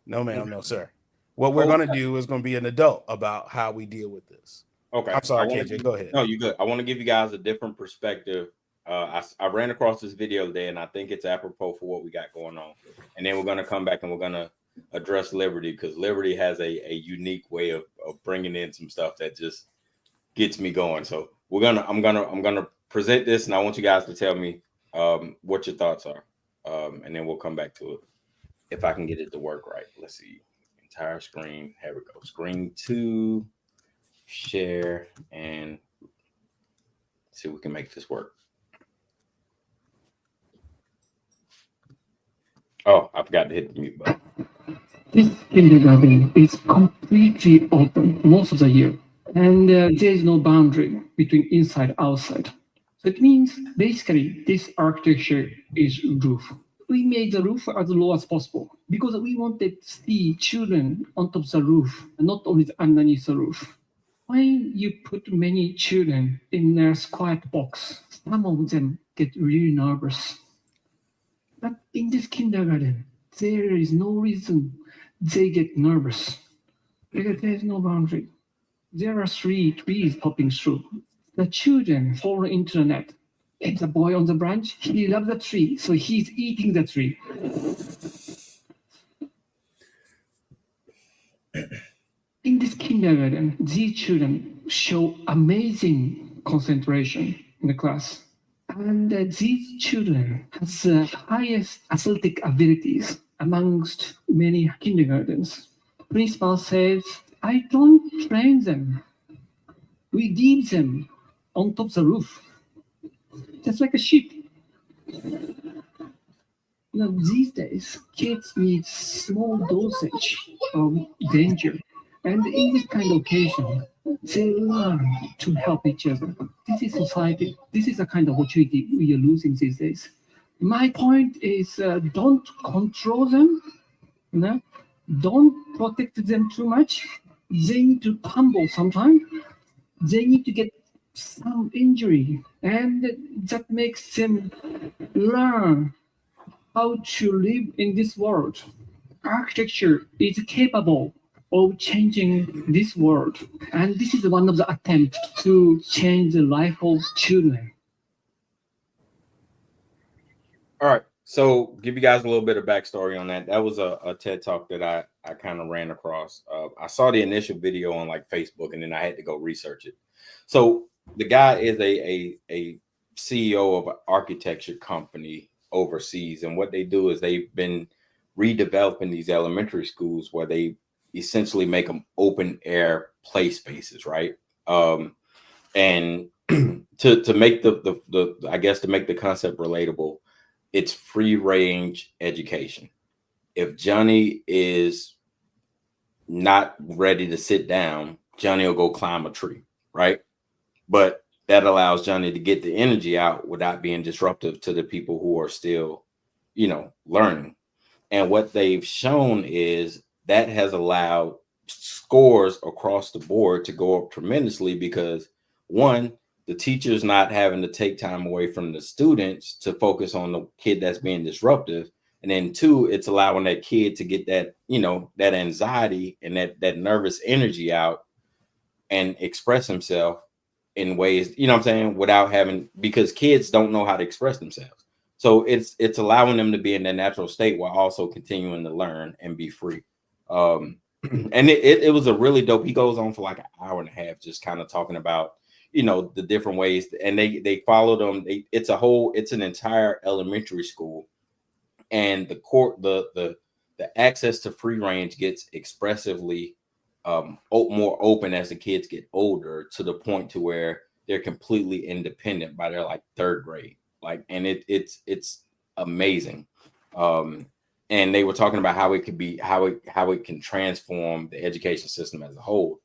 [SPEAKER 5] No, ma'am, no, sir. What we're going to do is going to be an adult about how we deal with this.
[SPEAKER 3] Okay.
[SPEAKER 5] I'm sorry, KJ, go ahead.
[SPEAKER 3] No, you're good. I want to give you guys a different perspective. I ran across this video today, and I think it's apropos for what we got going on. And then we're going to come back and we're going to address Liberty, because Liberty has a unique way of bringing in some stuff that just gets me going. So I'm gonna present this, and I want you guys to tell me what your thoughts are, and then we'll come back to it if I can get it to work right. Let's see, entire screen. Here we go. Screen 2, share, and see if we can make this work. Oh, I forgot to hit the mute button.
[SPEAKER 6] This kindergarten is completely open most of the year, and there is no boundary between inside and outside. So it means basically this architecture is roof. We made the roof as low as possible because we wanted to see children on top of the roof, and not only underneath the roof. When you put many children in a quiet box, some of them get really nervous. But in this kindergarten, there is no reason they get nervous because there is no boundary. There are 3 trees popping through. The children fall into the net. And the boy on the branch, he loves the tree, so he's eating the tree. In this kindergarten, these children show amazing concentration in the class. And these children have the highest athletic abilities amongst many kindergartens. Principal says, I don't train them. We leave them on top of the roof, just like a sheep. Now, these days, kids need small dosage of danger. And in this kind of occasion, they learn to help each other. This is society. This is the kind of opportunity we are losing these days. My point is, don't control them. Don't protect them too much. They need to tumble sometime. They need to get some injury. And that makes them learn how to live in this world. Architecture is capable of changing this world. And this is one of the attempts to change the life of children.
[SPEAKER 3] All right. So give you guys a little bit of backstory on that. That was a TED Talk that I kind of ran across. I saw the initial video on like Facebook, and then I had to go research it. So the guy is a CEO of an architecture company overseas. And what they do is they've been redeveloping these elementary schools where they essentially make them open air play spaces, right? And to make the I guess to make the concept relatable, it's free range education. If Johnny is not ready to sit down, Johnny will go climb a tree, right? But that allows Johnny to get the energy out without being disruptive to the people who are still, learning. And what they've shown is that has allowed scores across the board to go up tremendously because, one, the teacher's not having to take time away from the students to focus on the kid that's being disruptive. And then two, it's allowing that kid to get that, that anxiety and that nervous energy out and express himself in ways, what I'm saying, without having, because kids don't know how to express themselves. So it's allowing them to be in their natural state while also continuing to learn and be free. And it was a really dope. He goes on for like an hour and a half, just kind of talking about, the different ways. And they follow them. It's an entire elementary school, and the access to free range gets expressively more open as the kids get older, to the point to where they're completely independent by their like third grade. And it's amazing. And they were talking about how it could be, how it can transform the education system as a whole.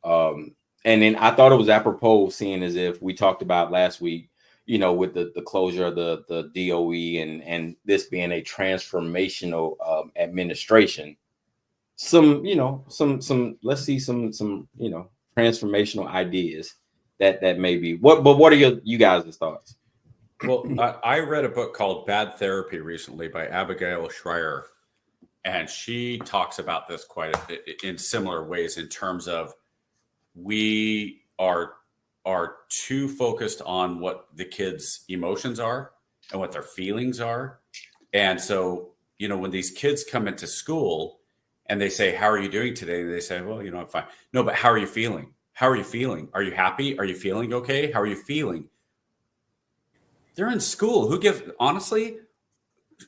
[SPEAKER 3] And then I thought it was apropos, seeing as if we talked about last week, with the closure of the DOE and this being a transformational administration. Let's see some transformational ideas that may be what. But what are you guys' thoughts?
[SPEAKER 4] Well, I read a book called Bad Therapy recently by Abigail Schreier, and she talks about this quite a bit in similar ways, in terms of we are too focused on what the kids' emotions are and what their feelings are. And so, when these kids come into school and they say, "How are you doing today?" And they say, "Well, I'm fine." No, but how are you feeling? How are you feeling? Are you happy? Are you feeling okay? How are you feeling? They're in school. Honestly,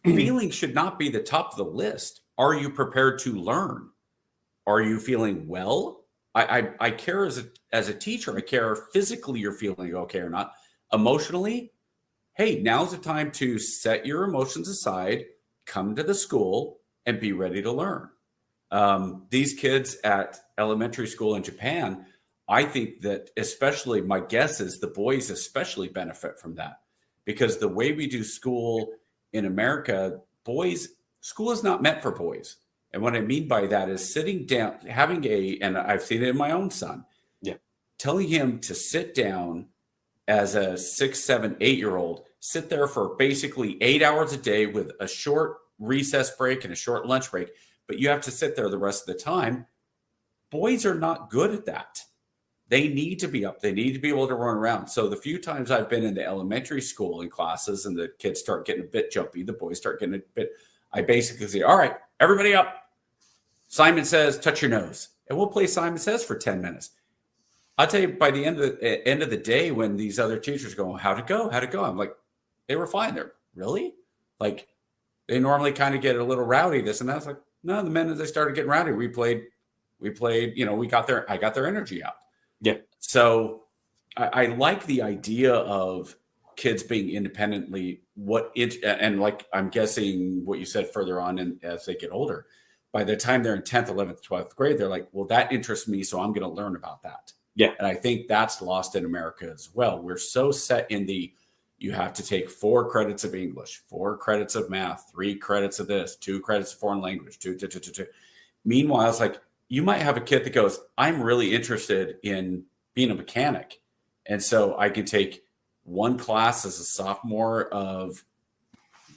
[SPEAKER 4] feeling should not be the top of the list. Are you prepared to learn? Are you feeling well? I care as a teacher. I care physically you're feeling okay or not. Emotionally, hey, now's the time to set your emotions aside, come to the school, and be ready to learn. These kids at elementary school in Japan, I think that especially, my guess is the boys especially benefit from that. Because the way we do school in America, school is not meant for boys. And what I mean by that is sitting down, and I've seen it in my own son, telling him to sit down as a 6, 7, 8-year-old, sit there for basically 8 hours a day with a short recess break and a short lunch break, but you have to sit there the rest of the time. Boys are not good at that. They need to be up. They need to be able to run around. So the few times I've been in the elementary school in classes and the kids start getting a bit jumpy, the boys start getting a bit, I basically say, "All right, everybody up. Simon Says, touch your nose." And we'll play Simon Says for 10 minutes. I'll tell you, by the end of the day, when these other teachers go, "How'd it go? How'd it go?" I'm like, "They were fine." They're really? Like, they normally kind of get a little rowdy, this and that. It's like, no, the minute they started getting rowdy, we played, I got their energy out.
[SPEAKER 3] Yeah.
[SPEAKER 4] So I like the idea of kids being independently and like, I'm guessing what you said further on, and as they get older, by the time they're in 10th, 11th, 12th grade, they're like, well, that interests me, so I'm going to learn about that.
[SPEAKER 3] Yeah.
[SPEAKER 4] And I think that's lost in America as well. We're so set in you have to take 4 credits of English, 4 credits of math, 3 credits of this, 2 credits of foreign language, 2. Meanwhile, it's like, you might have a kid that goes, "I'm really interested in being a mechanic. And so I can take 1 class as a sophomore of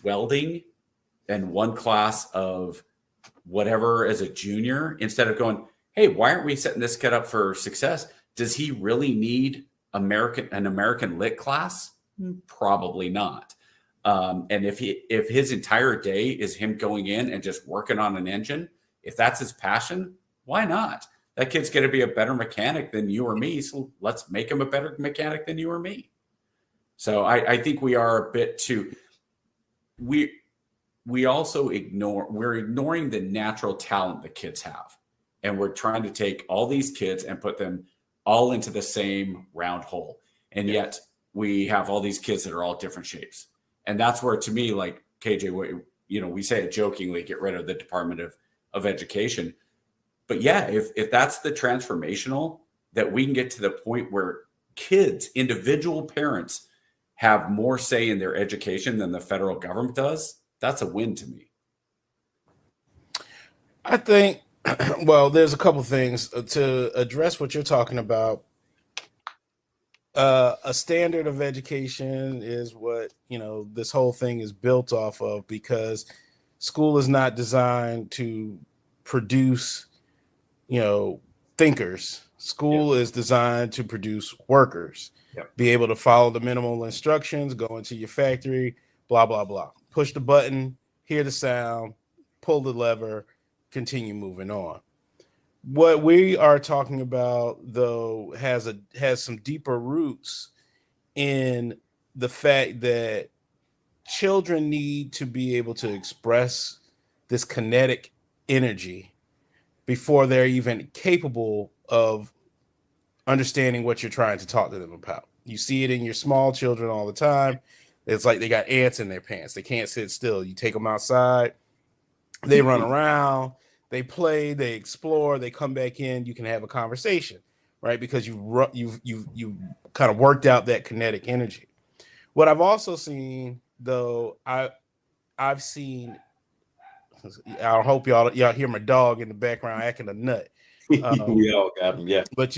[SPEAKER 4] welding and 1 class of whatever as a junior," instead of going, "Hey, why aren't we setting this kid up for success? Does he really need an American lit class? Probably not." And if his entire day is him going in and just working on an engine, if that's his passion, why not? That kid's going to be a better mechanic than you or me. So let's make him a better mechanic than you or me. So I think we are a bit too, we also we're ignoring the natural talent the kids have. And we're trying to take all these kids and put them all into the same round hole. And yet we have all these kids that are all different shapes. And that's where, to me, like KJ, we say it jokingly, get rid of the Department of Education. But yeah, if that's the transformational, that we can get to the point where kids, individual parents, have more say in their education than the federal government does, that's a win to me.
[SPEAKER 5] I think, well, there's a couple things to address what you're talking about. A standard of education is what, this whole thing is built off of, because school is not designed to produce, thinkers. School is designed to produce workers.
[SPEAKER 4] Yep.
[SPEAKER 5] Be able to follow the minimal instructions, go into your factory, blah, blah, blah. Push the button, hear the sound, pull the lever, continue moving on. What we are talking about, though, has some deeper roots in the fact that children need to be able to express this kinetic energy before they're even capable of understanding what you're trying to talk to them about. You see it in your small children all the time. It's like they got ants in their pants. They can't sit still. You take them outside, they run around, they play, they explore, they come back in. You can have a conversation, right? Because you kind of worked out that kinetic energy. What I've also seen, though, I've seen. I hope y'all hear my dog in the background acting a nut.
[SPEAKER 3] We all got him, yeah.
[SPEAKER 5] But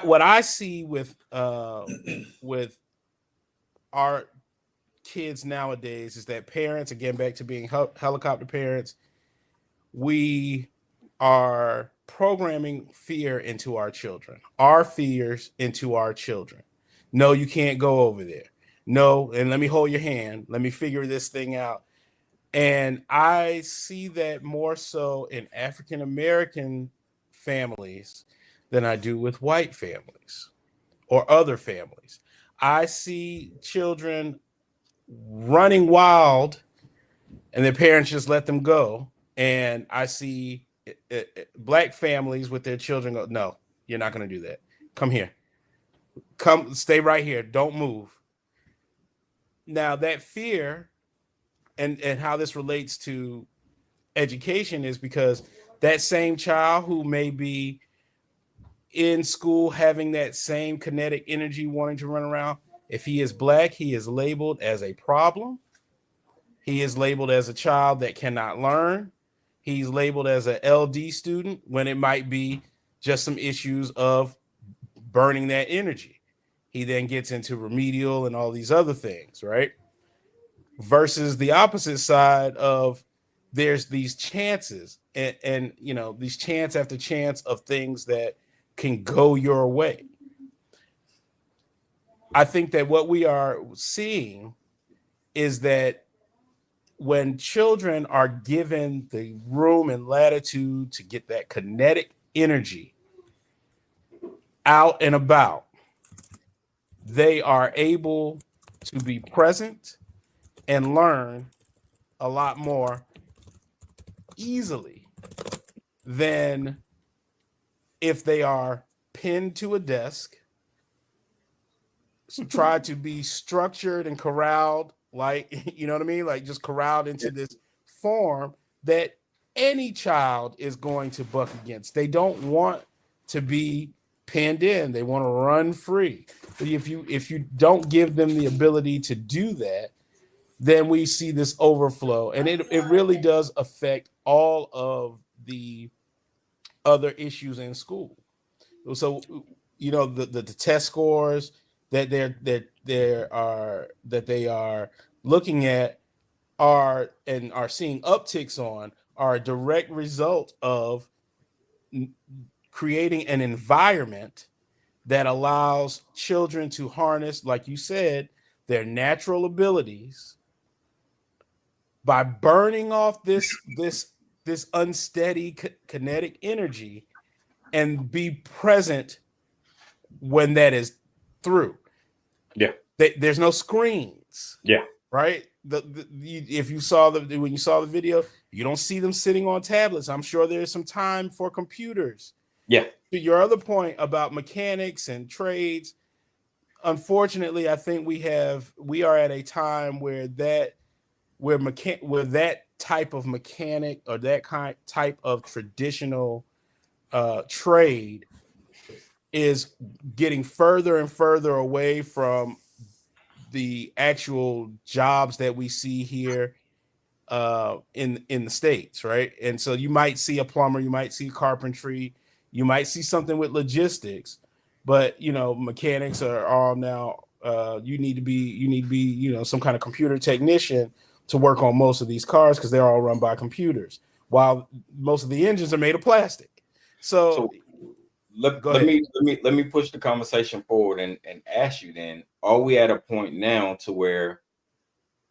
[SPEAKER 5] what I see with our kids nowadays is that parents, again, back to being helicopter parents, we are programming fear into our children, our fears into our children. No, you can't go over there. No, and let me hold your hand. Let me figure this thing out. And I see that more so in African American families than I do with white families or other families. I see children running wild and their parents just let them go. And I see black families with their children go, no, you're not going to do that. Come here. Come, stay right here. Don't move. Now, that fear and how this relates to education is because that same child who may be in school having that same kinetic energy wanting to run around, if he is black, he is labeled as a problem. He is labeled as a child that cannot learn. He's labeled as an LD student when it might be just some issues of burning that energy. He then gets into remedial and all these other things, right? Versus the opposite side of there's these chances and these chance after chance of things that can go your way. I think that what we are seeing is that when children are given the room and latitude to get that kinetic energy out and about, they are able to be present and learn a lot more easily than if they are pinned to a desk, try to be structured and corralled, like, you know what I mean? Like just corralled into this form that any child is going to buck against. They don't want to be pinned in. They want to run free. But if you don't give them the ability to do that, then we see this overflow. And it really does affect all of the other issues in school. So, the test scores that they are looking at are seeing upticks on are a direct result of creating an environment that allows children to harness, like you said, their natural abilities by burning off this unsteady kinetic energy and be present when that is through.
[SPEAKER 3] Yeah.
[SPEAKER 5] There's no screens.
[SPEAKER 3] Yeah.
[SPEAKER 5] Right. If you saw when you saw the video, you don't see them sitting on tablets. I'm sure there's some time for computers.
[SPEAKER 3] Yeah.
[SPEAKER 5] To your other point about mechanics and trades, unfortunately, I think we are at a time where that type of mechanic or that type of traditional trade is getting further and further away from the actual jobs that we see here in the States, right? And so you might see a plumber, you might see carpentry, you might see something with logistics, but mechanics are all now you need to be some kind of computer technician to work on most of these cars because they're all run by computers, while most of the engines are made of plastic. So
[SPEAKER 3] let me push the conversation forward and ask you then, are we at a point now to where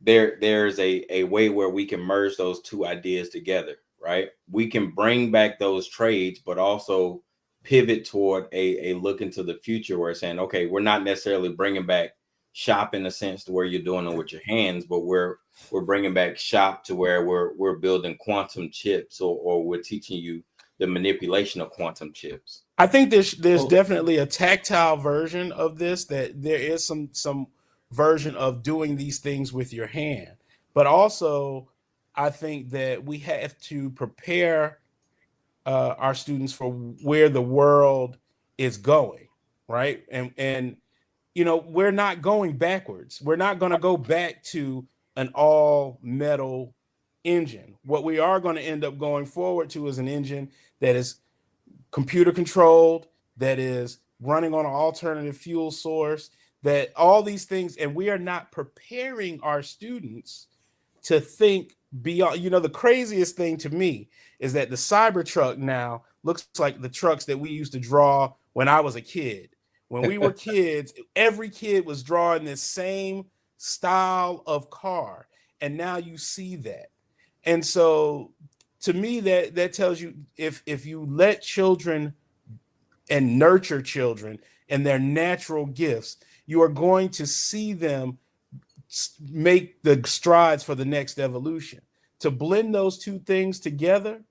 [SPEAKER 3] there's a way where we can merge those two ideas together, right? We can bring back those trades, but also pivot toward a look into the future where it's saying, okay, we're not necessarily bringing back shop in a sense to where you're doing it with your hands, but we're bringing back shop to where we're building quantum chips or we're teaching you the manipulation of quantum chips.
[SPEAKER 5] I think there's definitely a tactile version of this, that there is some version of doing these things with your hand, but also I think that we have to prepare our students for where the world is going, right? And we're not going backwards. We're not going to go back to an all metal engine. What we are going to end up going forward to is an engine that is computer controlled, that is running on an alternative fuel source, that all these things, and we are not preparing our students to think beyond. The craziest thing to me is that the Cybertruck now looks like the trucks that we used to draw when I was a kid. When we were kids, every kid was drawing this same style of car, and now you see that. And so to me, that tells you, if you let children and nurture children and their natural gifts, you are going to see them make the strides for the next evolution. To blend those two things together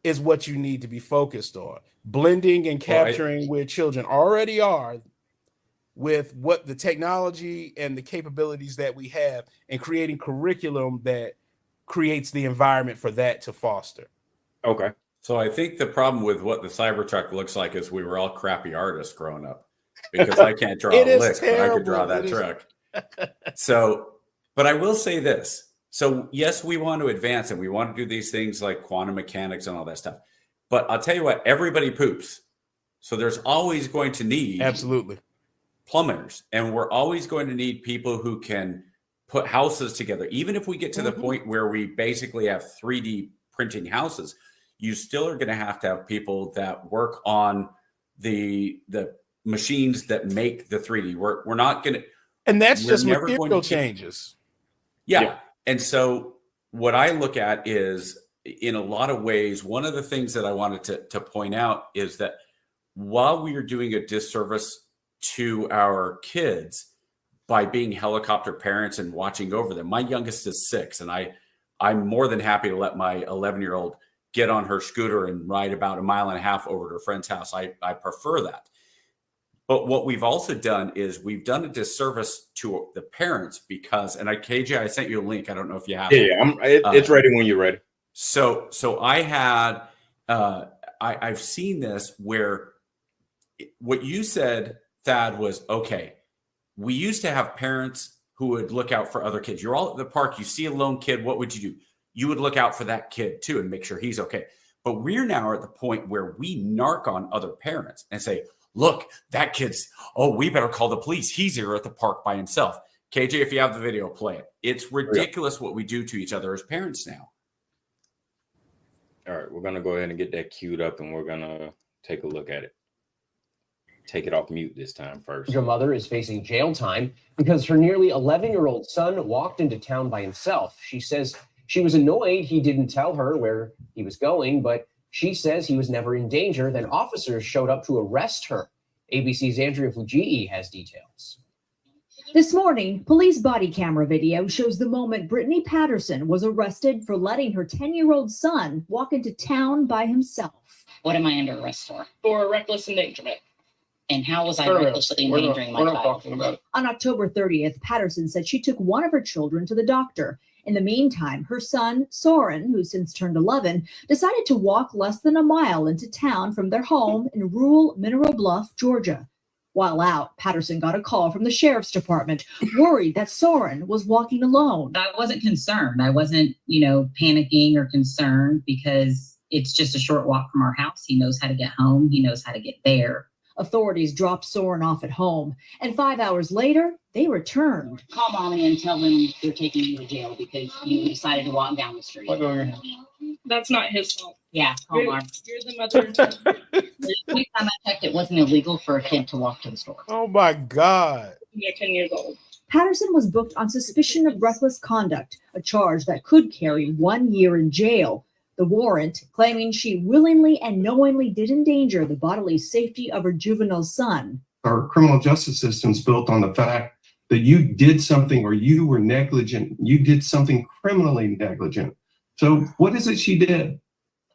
[SPEAKER 5] is what you need to be focused on. Blending and capturing where children already are with what the technology and the capabilities that we have, and creating curriculum that creates the environment for that to foster.
[SPEAKER 3] Okay.
[SPEAKER 4] So I think the problem with what the Cybertruck looks like is we were all crappy artists growing up, because I can't draw a lick, but I could draw that truck. So, but I will say this. So yes, we want to advance and we want to do these things like quantum mechanics and all that stuff. But I'll tell you what, everybody poops. So there's always going to need plumbers, and we're always going to need people who can put houses together. Even if we get to the point where we basically have 3D printing houses, you still are going to have people that work on the machines that make the 3D. We're not going to,
[SPEAKER 5] and that's just material changes.
[SPEAKER 4] Yeah. And so what I look at is, in a lot of ways, one of the things that I wanted to point out is that while we are doing a disservice to our kids by being helicopter parents and watching over them, my youngest is 6, and I'm more than happy to let my 11-year-old get on her scooter and ride about 1.5 miles over to her friend's house. I prefer that. But what we've also done is we've done a disservice to the parents because, and KJ, I sent you a link. I don't know if you have it.
[SPEAKER 3] Yeah, it's ready when you're ready.
[SPEAKER 4] So I had, I've seen this where what you said, Thad, was, okay, we used to have parents who would look out for other kids. You're all at the park, you see a lone kid, what would you do? You would look out for that kid too and make sure he's okay. But we're now at the point where we narc on other parents and say, look, that kid's, we better call the police. He's here at the park by himself. KJ, if you have the video, play it. It's ridiculous what we do to each other as parents now.
[SPEAKER 3] All right, we're going to go ahead and get that queued up, and we're going to take a look at it. Take it off mute this time first.
[SPEAKER 7] Your mother is facing jail time because her nearly 11-year-old son walked into town by himself. She says she was annoyed he didn't tell her where he was going, but she says he was never in danger. Then officers showed up to arrest her. ABC's Andrea Fujii has details.
[SPEAKER 8] This morning, police body camera video shows the moment Brittany Patterson was arrested for letting her 10-year-old son walk into town by himself.
[SPEAKER 9] What am I under arrest for? For reckless endangerment. And how was I recklessly endangering my child?
[SPEAKER 8] On October 30th, Patterson said she took one of her children to the doctor. In the meantime, her son, Soren, who since turned 11, decided to walk less than a mile into town from their home in rural Mineral Bluff, Georgia. While out, Patterson got a call from the sheriff's department, worried that Soren was walking alone.
[SPEAKER 9] I wasn't concerned. I wasn't, panicking or concerned because it's just a short walk from our house. He knows how to get home. He knows how to get there.
[SPEAKER 8] Authorities dropped Soren off at home, and 5 hours later, they returned.
[SPEAKER 9] Call mommy and tell them they're taking you to jail because you decided to walk down the street.
[SPEAKER 10] That's not his fault.
[SPEAKER 9] Yeah, call mom.
[SPEAKER 10] You're the mother.
[SPEAKER 9] The time I checked, it wasn't illegal for a kid to walk to the store.
[SPEAKER 5] Oh my God.
[SPEAKER 10] You're 10 years old.
[SPEAKER 8] Patterson was booked on suspicion of reckless conduct, a charge that could carry 1 year in jail. The warrant claiming she willingly and knowingly did endanger the bodily safety of her juvenile son.
[SPEAKER 11] Our criminal justice system is built on the fact that you did something or you were negligent. You did something criminally negligent. So what is it she did?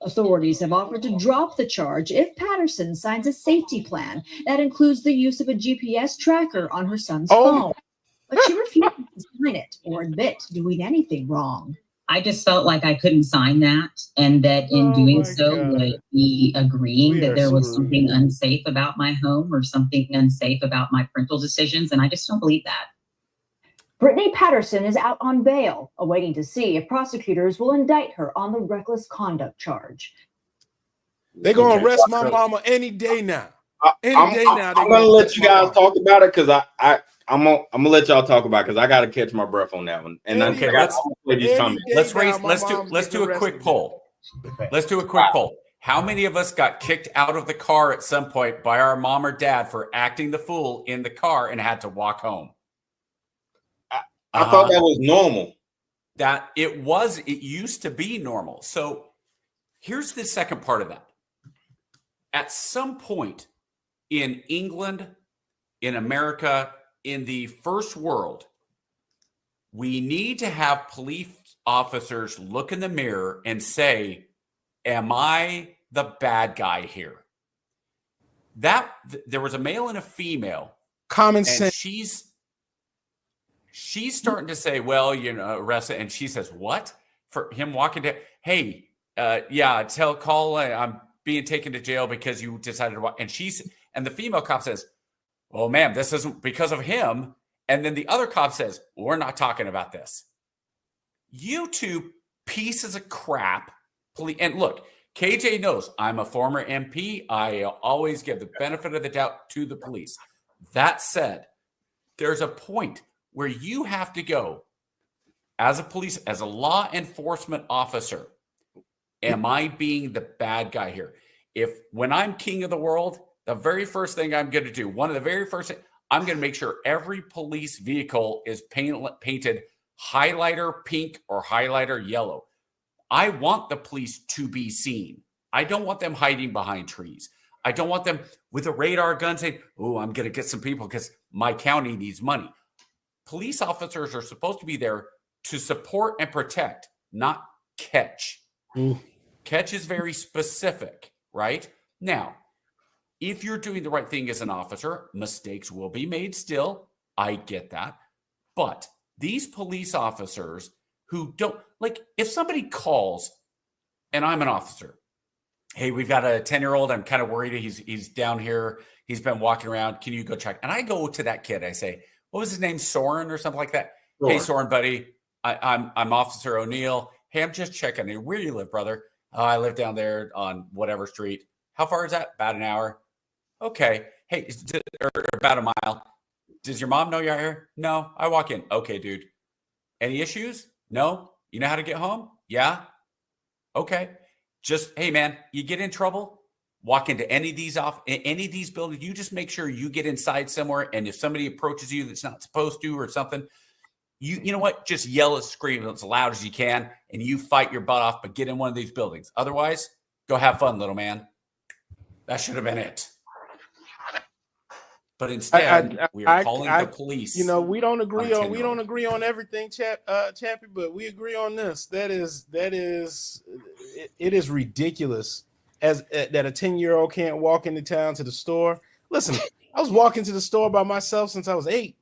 [SPEAKER 8] Authorities have offered to drop the charge if Patterson signs a safety plan that includes the use of a GPS tracker on her son's phone. But she refuses to sign it or admit doing anything wrong.
[SPEAKER 9] I just felt like I couldn't sign that, and that in doing so would be agreeing that there was something unsafe about my home or something unsafe about my parental decisions, and I just don't believe that.
[SPEAKER 8] Brittany Patterson is out on bail, awaiting to see if prosecutors will indict her on the reckless conduct charge.
[SPEAKER 5] They're going to arrest my mama any day now.
[SPEAKER 3] I'm going to let you guys talk about it because I'm gonna let y'all talk about it because I gotta catch my breath on that one. And let's
[SPEAKER 4] do a quick poll. Let's do a quick poll. How many of us got kicked out of the car at some point by our mom or dad for acting the fool in the car and had to walk home?
[SPEAKER 3] I thought that was normal.
[SPEAKER 4] It used to be normal. So here's the second part of that. At some point in England, in America, in the first world, we need to have police officers look in the mirror and say, am I the bad guy here? There was a male and a female.
[SPEAKER 5] Common sense.
[SPEAKER 4] She's starting to say, well, arrest it. And she says, what? For him walking to, hey, call, I'm being taken to jail because you decided to walk. And the female cop says, oh, ma'am, this isn't because of him. And then the other cop says, we're not talking about this. You two pieces of crap. And look, KJ knows I'm a former MP. I always give the benefit of the doubt to the police. That said, there's a point where you have to go as a law enforcement officer. Am I being the bad guy here? When I'm king of the world, the very first thing I'm going to do, I'm going to make sure every police vehicle is painted highlighter pink or highlighter yellow. I want the police to be seen. I don't want them hiding behind trees. I don't want them with a radar gun saying, oh, I'm going to get some people because my county needs money. Police officers are supposed to be there to support and protect, not catch. Catch is very specific, right? Now, if you're doing the right thing as an officer, mistakes will be made still. I get that. But these police officers who don't, if somebody calls and I'm an officer, hey, we've got a 10-year-old. I'm kind of worried. He's down here. He's been walking around. Can you go check? And I go to that kid. I say, what was his name? Soren or something like that. Sure. Hey, Soren, buddy. I'm Officer O'Neill. Hey, I'm just checking. Where do you live, brother? I live down there on whatever street. How far is that? About an hour. Okay. Hey, or about a mile. Does your mom know you're here? No, I walk in. Okay, dude. Any issues? No. You know how to get home? Yeah. Okay. Just, hey, man, you get in trouble, walk into any of these buildings. You just make sure you get inside somewhere. And if somebody approaches you that's not supposed to or something, you know what? Just yell and scream as loud as you can, and you fight your butt off, but get in one of these buildings. Otherwise, go have fun, little man. That should have been it. But instead, we are calling the police.
[SPEAKER 5] We don't agree on everything, Chappie, but we agree on this. It is ridiculous that a 10-year-old can't walk into town to the store. Listen, I was walking to the store by myself since I was 8.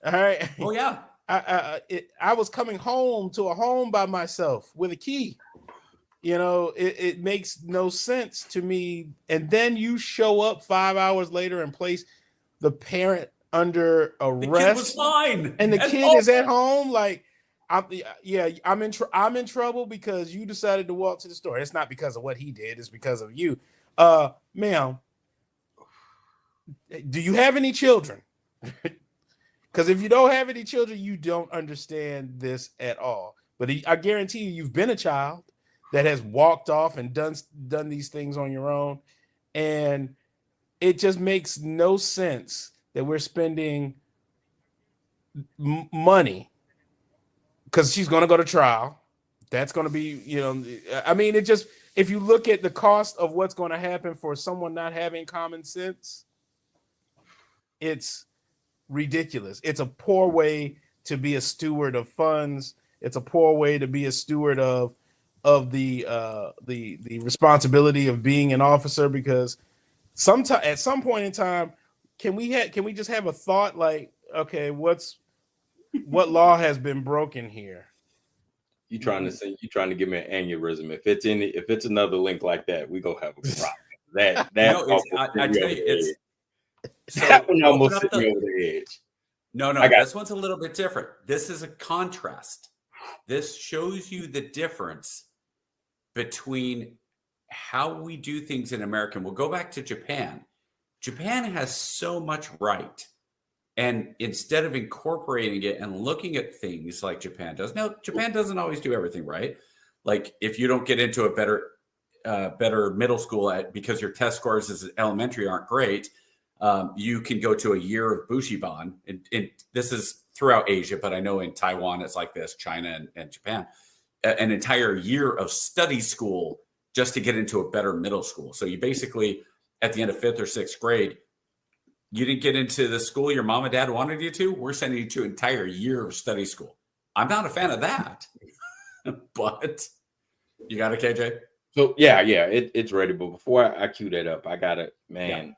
[SPEAKER 5] All right.
[SPEAKER 4] Oh yeah.
[SPEAKER 5] I was coming home to a home by myself with a key. It makes no sense to me. And then you show up 5 hours later and place the parent under
[SPEAKER 4] The kid
[SPEAKER 5] arrest
[SPEAKER 4] was fine,
[SPEAKER 5] and the kid is at home. Like, I'm in trouble because you decided to walk to the store. It's not because of what he did. It's because of you. Ma'am, do you have any children? Because if you don't have any children, you don't understand this at all. But I guarantee you've been a child that has walked off and done these things on your own. And it just makes no sense that we're spending money because she's going to go to trial. That's going to be, I mean, it just, if you look at the cost of what's going to happen for someone not having common sense, it's ridiculous. It's a poor way to be a steward of funds. It's a poor way to be a steward of the responsibility of being an officer, because at some point in time, can we just have a thought like, okay, what law has been broken here?
[SPEAKER 3] You trying to give me an aneurysm. If it's another link like that, we go have a problem. I tell you, it's that one almost hit me over the edge.
[SPEAKER 4] No, this one's a little bit different. This is a contrast. This shows you the difference between how we do things in America. We'll go back to Japan. Japan has so much right. And instead of incorporating it and looking at things like Japan does, now Japan doesn't always do everything right. Like if you don't get into a better middle school because your test scores as elementary aren't great, you can go to a year of Bushiban. And this is throughout Asia, but I know in Taiwan it's like this, China and Japan, an entire year of study school just to get into a better middle school. So you basically, at the end of 5th or 6th grade, you didn't get into the school your mom and dad wanted you to. We're sending you to an entire year of study school. I'm not a fan of that, but you got it, KJ?
[SPEAKER 3] So yeah, it's ready. But before I cue that up, I got it, man. Yeah.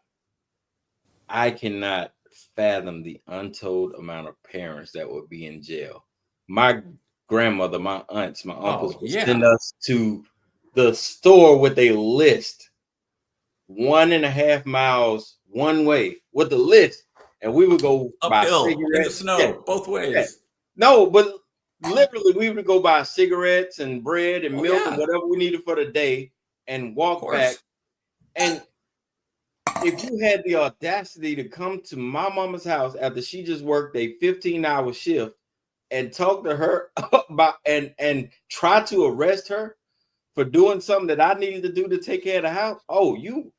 [SPEAKER 3] I cannot fathom the untold amount of parents that would be in jail. My grandmother, my aunts, my uncles would send us to the store with a list, 1.5 miles one way with the list, and we would go
[SPEAKER 4] uphill
[SPEAKER 3] buy
[SPEAKER 4] cigarettes in the snow, both ways. Yeah.
[SPEAKER 3] No, but literally, we would go buy cigarettes and bread and milk and whatever we needed for the day, and walk back. And if you had the audacity to come to my mama's house after she just worked a 15-hour shift and talk to her about and try to arrest her for doing something that I needed to do to take care of the house,
[SPEAKER 5] you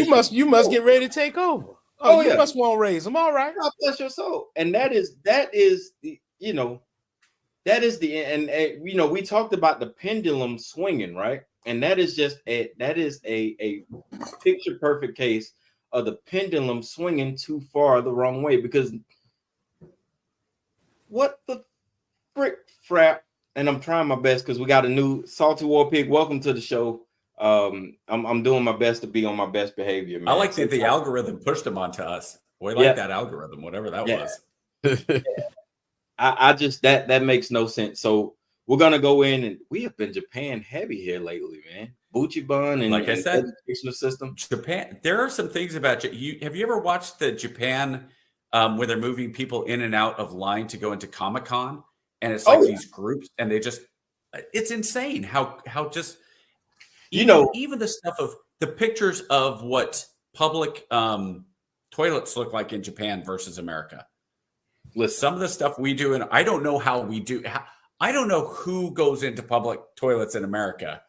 [SPEAKER 5] must get ready to take over. You must want to raise them. All right.
[SPEAKER 3] God bless your soul. And that is the we talked about the pendulum swinging, right? And that is a picture perfect case of the pendulum swinging too far the wrong way, because what the frick frap, and I'm trying my best because we got a new Salty War Pig. Welcome to the show. I'm doing my best to be on my best behavior, man.
[SPEAKER 4] I like that the algorithm pushed them onto us. We like that algorithm, whatever that was.
[SPEAKER 3] I just that makes no sense. So we're gonna go in, and we have been Japan heavy here lately, man. Buchiban and
[SPEAKER 4] like I said,
[SPEAKER 3] educational system.
[SPEAKER 4] Japan. There are some things about you. Have you ever watched the Japan where they're moving people in and out of line to go into Comic-Con, and it's like these groups, and it's insane how just even the stuff of the pictures of what public toilets look like in Japan versus America. Listen, some of the stuff we do, and I don't know how we do. I don't know who goes into public toilets in America,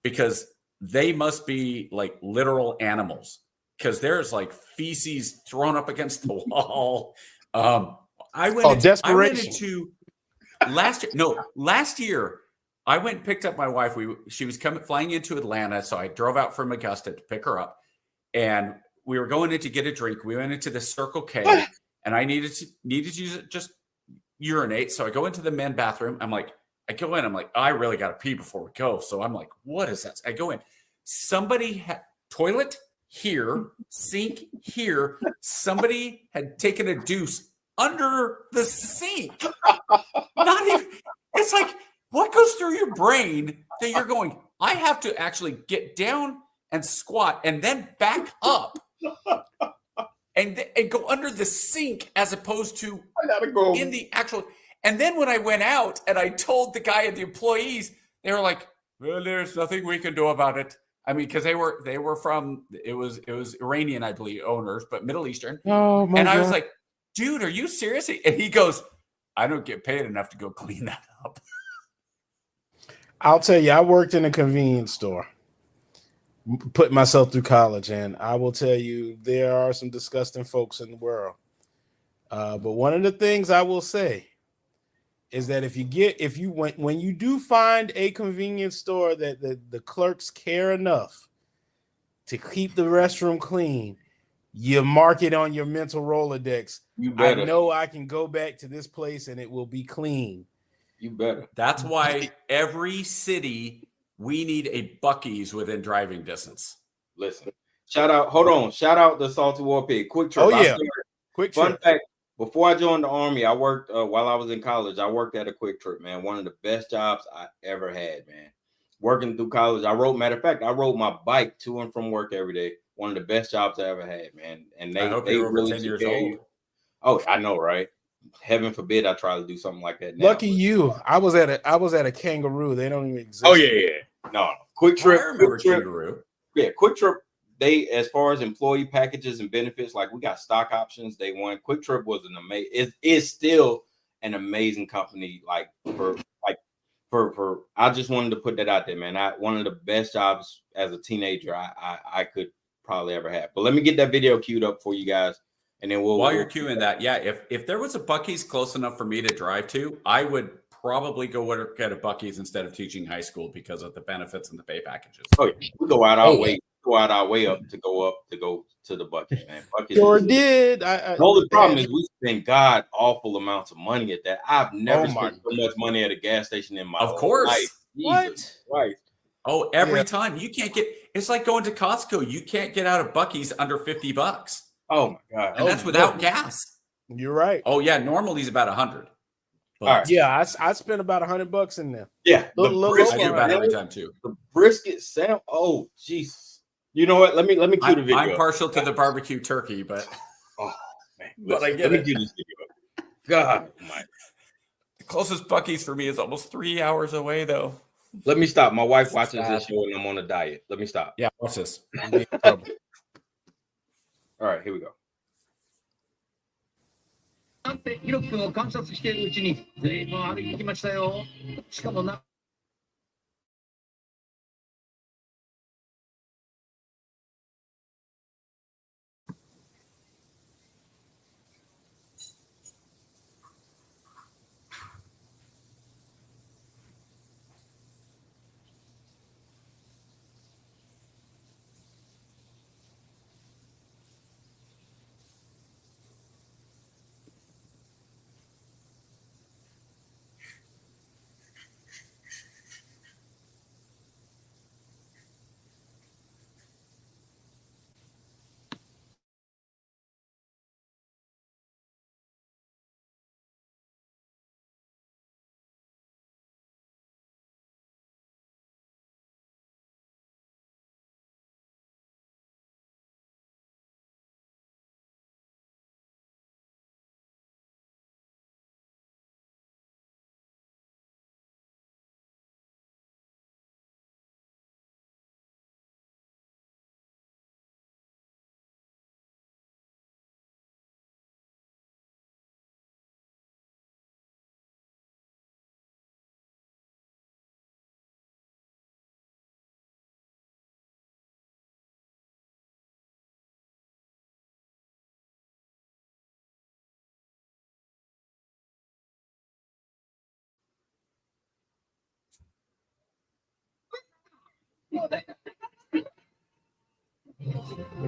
[SPEAKER 4] because they must be like literal animals, because there's like feces thrown up against the wall. Last year, I went and picked up my wife. She was flying into Atlanta, so I drove out from Augusta to pick her up, and we were going in to get a drink. We went into the Circle K, and I needed to just urinate. So I go into the men's bathroom. I go in. I'm like, I really got to pee before we go. So I'm like, what is that? I go in. Somebody toilet here, sink here. Somebody had taken a deuce under the sink. Not even. It's like, what goes through your brain that you're going, I have to actually get down and squat and then back up and go under the sink as opposed to
[SPEAKER 3] I gotta go
[SPEAKER 4] in the actual. And then when I went out and I told the guy and the employees, they were like, "Well, there's nothing we can do about it." I mean, because they were from it was Iranian, I believe, owners, but Middle Eastern.
[SPEAKER 5] Oh my
[SPEAKER 4] and I
[SPEAKER 5] God.
[SPEAKER 4] was like, "Dude, are you serious?" And he goes, "I don't get paid enough to go clean that up."
[SPEAKER 5] I'll tell you, I worked in a convenience store, put myself through college, and I will tell you, there are some disgusting folks in the world. But one of the things I will say is that when you do find a convenience store that the clerks care enough to keep the restroom clean, you mark it on your mental Rolodex.
[SPEAKER 3] You
[SPEAKER 5] I
[SPEAKER 3] better.
[SPEAKER 5] know I can go back to this place and it will be clean.
[SPEAKER 3] You better.
[SPEAKER 4] That's why every city we need a Buc-ee's within driving distance.
[SPEAKER 3] Listen, shout out. Hold on. Shout out the Salty War Pig. Quick Trip.
[SPEAKER 5] Oh yeah, Quick Trip.
[SPEAKER 3] Fun fact. Before I joined the Army, I worked while I was in college. I worked at a Quick Trip, man. One of the best jobs I ever had, man. Working through college, matter of fact, I rode my bike to and from work every day. One of the best jobs I ever had, man. And
[SPEAKER 4] I hope
[SPEAKER 3] they
[SPEAKER 4] you're over
[SPEAKER 3] really
[SPEAKER 4] 10 years
[SPEAKER 3] took care of
[SPEAKER 4] old.
[SPEAKER 3] you. Oh, I know, right? Heaven forbid I try to do something like that now.
[SPEAKER 5] Lucky you. I was at a Kangaroo. They don't even exist.
[SPEAKER 3] Oh yeah. No. Quick Trip.
[SPEAKER 4] I remember
[SPEAKER 3] Quick Trip.
[SPEAKER 4] Kangaroo.
[SPEAKER 3] Yeah, Quick Trip. They, as far as employee packages and benefits, like we got stock options. They won. Quick Trip was an amazing. It is still an amazing company. For I just wanted to put that out there, man. One of the best jobs as a teenager I could probably ever have. But let me get that video queued up for you guys, and then
[SPEAKER 4] While you're queuing that, yeah. If there was a Buc-ee's close enough for me to drive to, I would probably go work at a Buc-ee's instead of teaching high school because of the benefits and the pay packages.
[SPEAKER 3] Oh yeah, we go out our way. Go out our way to go to the Buc-ee's, man. Buc-ee's
[SPEAKER 5] Sure did.
[SPEAKER 3] The only problem is we spend god awful amounts of money at that. I've never spent so much money at a gas station in my
[SPEAKER 4] Of course.
[SPEAKER 3] life. Jesus Christ.
[SPEAKER 4] Oh, every time you can't get. It's like going to Costco. You can't get out of Buc-ee's under $50.
[SPEAKER 3] Oh my God.
[SPEAKER 4] And that's without gas.
[SPEAKER 5] You're right.
[SPEAKER 4] Oh yeah, normally it's about 100.
[SPEAKER 5] All right. Yeah, I spent about $100 in there.
[SPEAKER 3] Yeah,
[SPEAKER 4] I do about every time too.
[SPEAKER 3] The brisket sound. Oh Jesus. You know what? Let me cue the video.
[SPEAKER 4] I'm partial to the barbecue turkey, but
[SPEAKER 3] man,
[SPEAKER 4] but I get
[SPEAKER 3] let
[SPEAKER 4] it.
[SPEAKER 3] me do this video. God, my.
[SPEAKER 4] The closest Buc-ee's for me is almost 3 hours away, though.
[SPEAKER 3] Let me stop. My wife watches this show, and I'm on a diet. Let me stop.
[SPEAKER 4] Yeah, watch this.
[SPEAKER 3] All right, here we go.
[SPEAKER 12] ってひろきくんを観察しているうちに随分歩いてきましたよ。しかもな。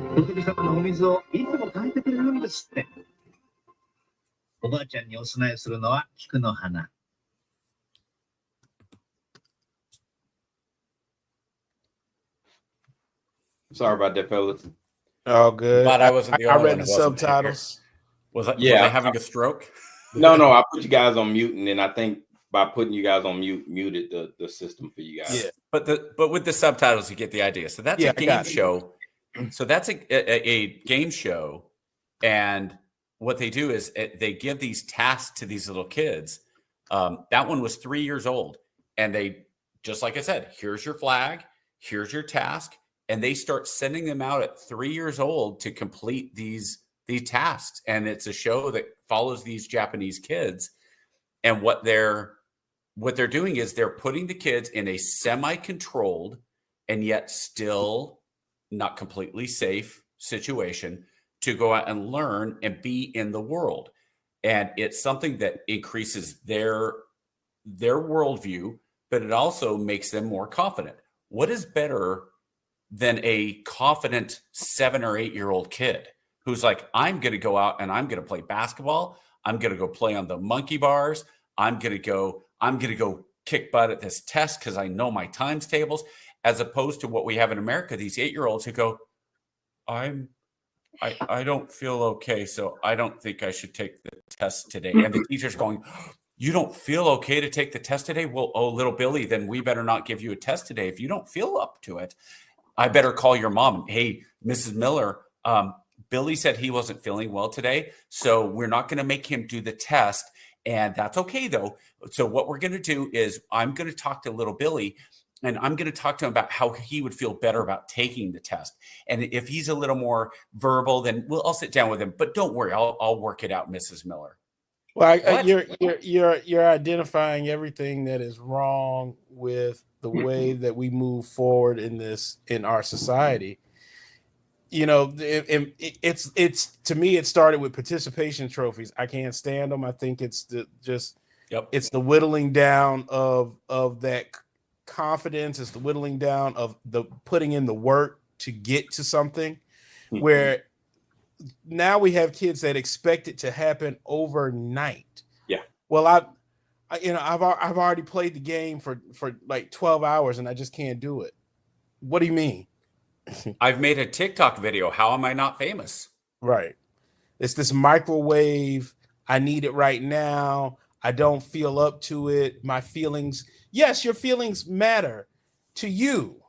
[SPEAKER 12] 仏様のお水をいつも変えてくれるんですって。おばあちゃんにお供えするのは菊の花。
[SPEAKER 3] Sorry about that, fellas.
[SPEAKER 5] Oh, good.
[SPEAKER 4] Glad I wasn't the only
[SPEAKER 5] I read
[SPEAKER 4] one
[SPEAKER 5] the
[SPEAKER 4] who wasn't
[SPEAKER 5] subtitles.
[SPEAKER 4] Was I having a stroke?
[SPEAKER 3] No, I put you guys on mute, and then I think by putting you guys on mute, muted the system for you guys.
[SPEAKER 5] Yeah,
[SPEAKER 4] but with the subtitles, you get the idea. So that's a game show. So that's a game show And what they do is they give these tasks to these little kids. That one was 3 years old. And they, just like I said, here's your flag, here's your task. And they start sending them out at 3 years old to complete these tasks. And it's a show that follows these Japanese kids. And what they're doing is they're putting the kids in a semi-controlled and yet still not completely safe situation to go out and learn and be in the world. And it's something that increases their worldview, but it also makes them more confident. What is better than a confident 7 or 8 year old kid who's like, I'm going to go out and I'm going to play basketball. I'm going to go play on the monkey bars. I'm going to go kick butt at this test because I know my times tables, as opposed to what we have in America, these 8-year-olds who go, I don't feel okay, so I don't think I should take the test today. And the teacher's going, you don't feel okay to take the test today? Well, oh, little Billy, then we better not give you a test today. If you don't feel up to it, I better call your mom. Hey, Mrs. Miller, Billy said he wasn't feeling well today, so we're not going to make him do the test. And that's okay, though. So what we're going to do is I'm going to talk to little Billy, and I'm going to talk to him about how he would feel better about taking the test. And if he's a little more verbal, then I'll sit down with him. But don't worry, I'll work it out, Mrs. Miller.
[SPEAKER 5] Well, you're identifying everything that is wrong with the way that we move forward in our society. You know, it's to me, it started with participation trophies. I can't stand them. I think it's it's the whittling down of that confidence. It's the whittling down of the putting in the work to get to something, where now we have kids that expect it to happen overnight.
[SPEAKER 3] Yeah.
[SPEAKER 5] Well, I've already played the game for like 12 hours and I just can't do it. What do you mean?
[SPEAKER 4] I've made a TikTok video. How am I not famous?
[SPEAKER 5] Right. It's this microwave. I need it right now. I don't feel up to it. My feelings. Yes, your feelings matter to you.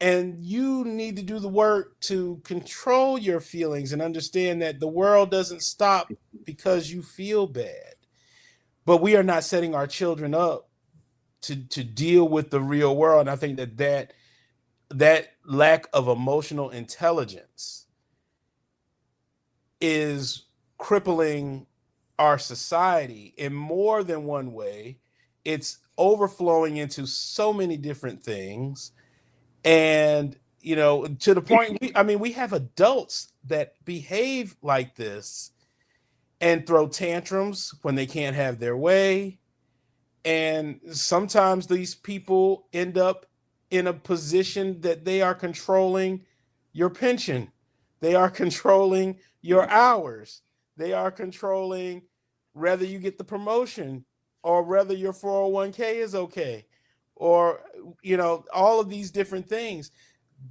[SPEAKER 5] And you need to do the work to control your feelings and understand that the world doesn't stop because you feel bad. But we are not setting our children up to deal with the real world. And I think that lack of emotional intelligence is crippling our society in more than one way. It's overflowing into so many different things. And, you know, to the point, we have adults that behave like this and throw tantrums when they can't have their way. And sometimes these people end up in a position that they are controlling your pension. They are controlling your hours. They are controlling whether you get the promotion or whether your 401k is okay. Or, you know, all of these different things.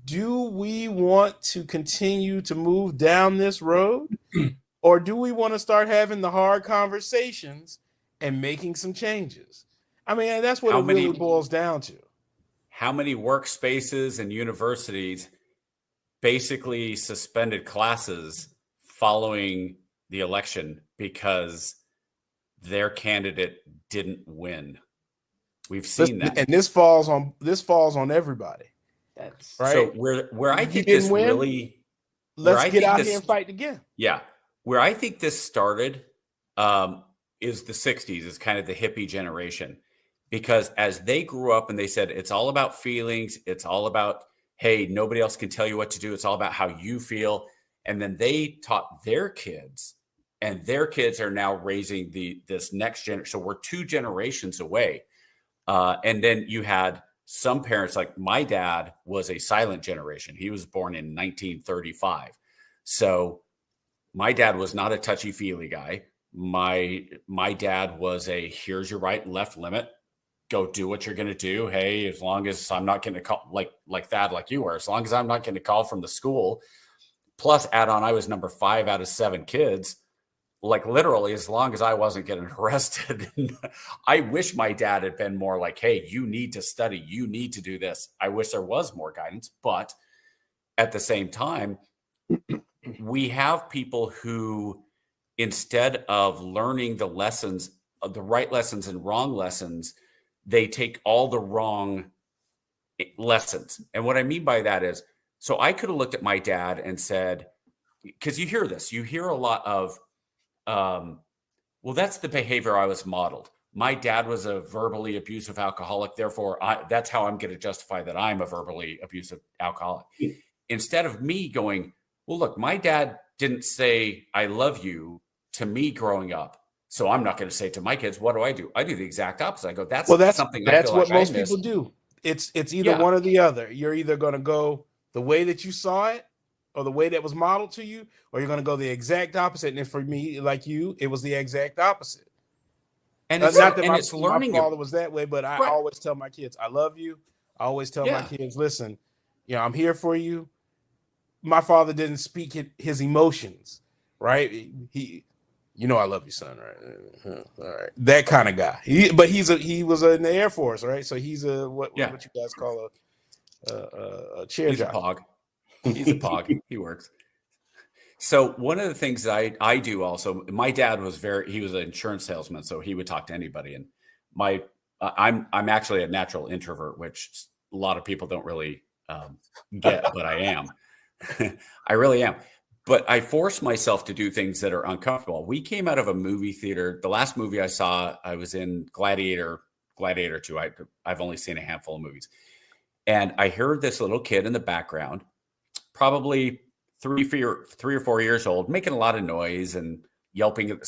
[SPEAKER 5] Do we want to continue to move down this road? Or do we want to start having the hard conversations and making some changes? I mean, that's what it really boils down to.
[SPEAKER 4] How many workspaces and universities basically suspended classes following the election because their candidate didn't win? We've seen that,
[SPEAKER 5] and this falls on everybody.
[SPEAKER 3] That's
[SPEAKER 5] right.
[SPEAKER 4] So where I think this really,
[SPEAKER 5] let's get out here and fight again.
[SPEAKER 4] Yeah, where I think this started is the '60s. Is kind of the hippie generation, because as they grew up and they said it's all about feelings, it's all about, hey, nobody else can tell you what to do. It's all about how you feel, and then they taught their kids, and their kids are now raising this next generation. So we're 2 generations away. And then you had some parents, like my dad was a silent generation. He was born in 1935. So my dad was not a touchy-feely guy. My dad was a, here's your right and left limit. Go do what you're going to do. Hey, as long as I'm not getting a call like that, like you were, as long as I'm not getting a call from the school. Plus, add on, I was number 5 out of 7 kids. Like literally, as long as I wasn't getting arrested. I wish my dad had been more like, hey, you need to study. You need to do this. I wish there was more guidance. But at the same time, we have people who, instead of learning the lessons, the right lessons and wrong lessons, they take all the wrong lessons. And what I mean by that is, so I could have looked at my dad and said, because you hear a lot of, well, that's the behavior I was modeled. My dad was a verbally abusive alcoholic. Therefore, that's how I'm going to justify that I'm a verbally abusive alcoholic. Instead of me going, well, look, my dad didn't say, I love you to me growing up. So I'm not going to say it to my kids. What do? I do the exact opposite. I go, that's something
[SPEAKER 5] that's
[SPEAKER 4] I feel
[SPEAKER 5] what
[SPEAKER 4] like
[SPEAKER 5] most people do. It's either one or the other. You're either going to go the way that you saw it or the way that was modeled to you, or you're going to go the exact opposite. And for me, like you, it was the exact opposite.
[SPEAKER 4] And
[SPEAKER 5] it's not that my father was that way, but I always tell my kids, I love you. I always tell my kids, listen, I'm here for you. My father didn't speak his emotions, right? I love you, son, right? All right, that kind of guy. He was in the Air Force, right? So he's what you guys call a chair
[SPEAKER 4] He's
[SPEAKER 5] jockey.
[SPEAKER 4] a pog. He's a pog. He works. So one of the things that I do also, my dad he was an insurance salesman, so he would talk to anybody. And I'm actually a natural introvert, which a lot of people don't really get, but I am. I really am. But I force myself to do things that are uncomfortable. We came out of a movie theater. The last movie I saw, I was in Gladiator 2. I've only seen a handful of movies. And I heard this little kid in the background, probably 3 or 4 years old, making a lot of noise and yelping and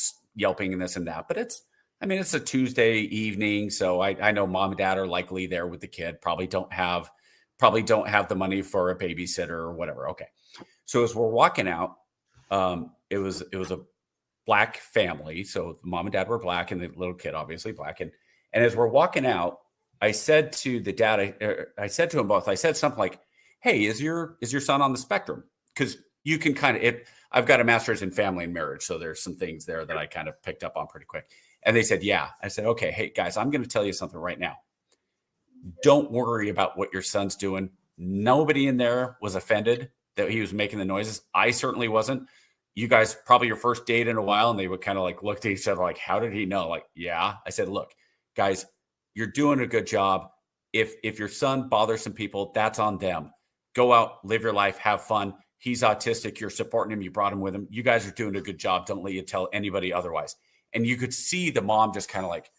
[SPEAKER 4] this and that. But it's a Tuesday evening, so I know mom and dad are likely there with the kid. Probably don't have the money for a babysitter or whatever. Okay, so as we're walking out, it was a black family, so mom and dad were black, and the little kid obviously black. And as we're walking out, I said to the dad, I said to them both, I said something like, "Hey, is your son on the spectrum?" Because you can I've got a master's in family and marriage. So there's some things there that I kind of picked up on pretty quick. And they said, yeah. I said, okay, hey guys, I'm going to tell you something right now. Don't worry about what your son's doing. Nobody in there was offended that he was making the noises. I certainly wasn't. You guys, probably your first date in a while. And they would kind of like look at each other like, how did he know? Like, yeah. I said, look, guys, you're doing a good job. If your son bothers some people, that's on them. Go out, live your life, have fun. He's autistic. You're supporting him. You brought him with him. You guys are doing a good job. Don't let you tell anybody otherwise. And you could see the mom just kind of like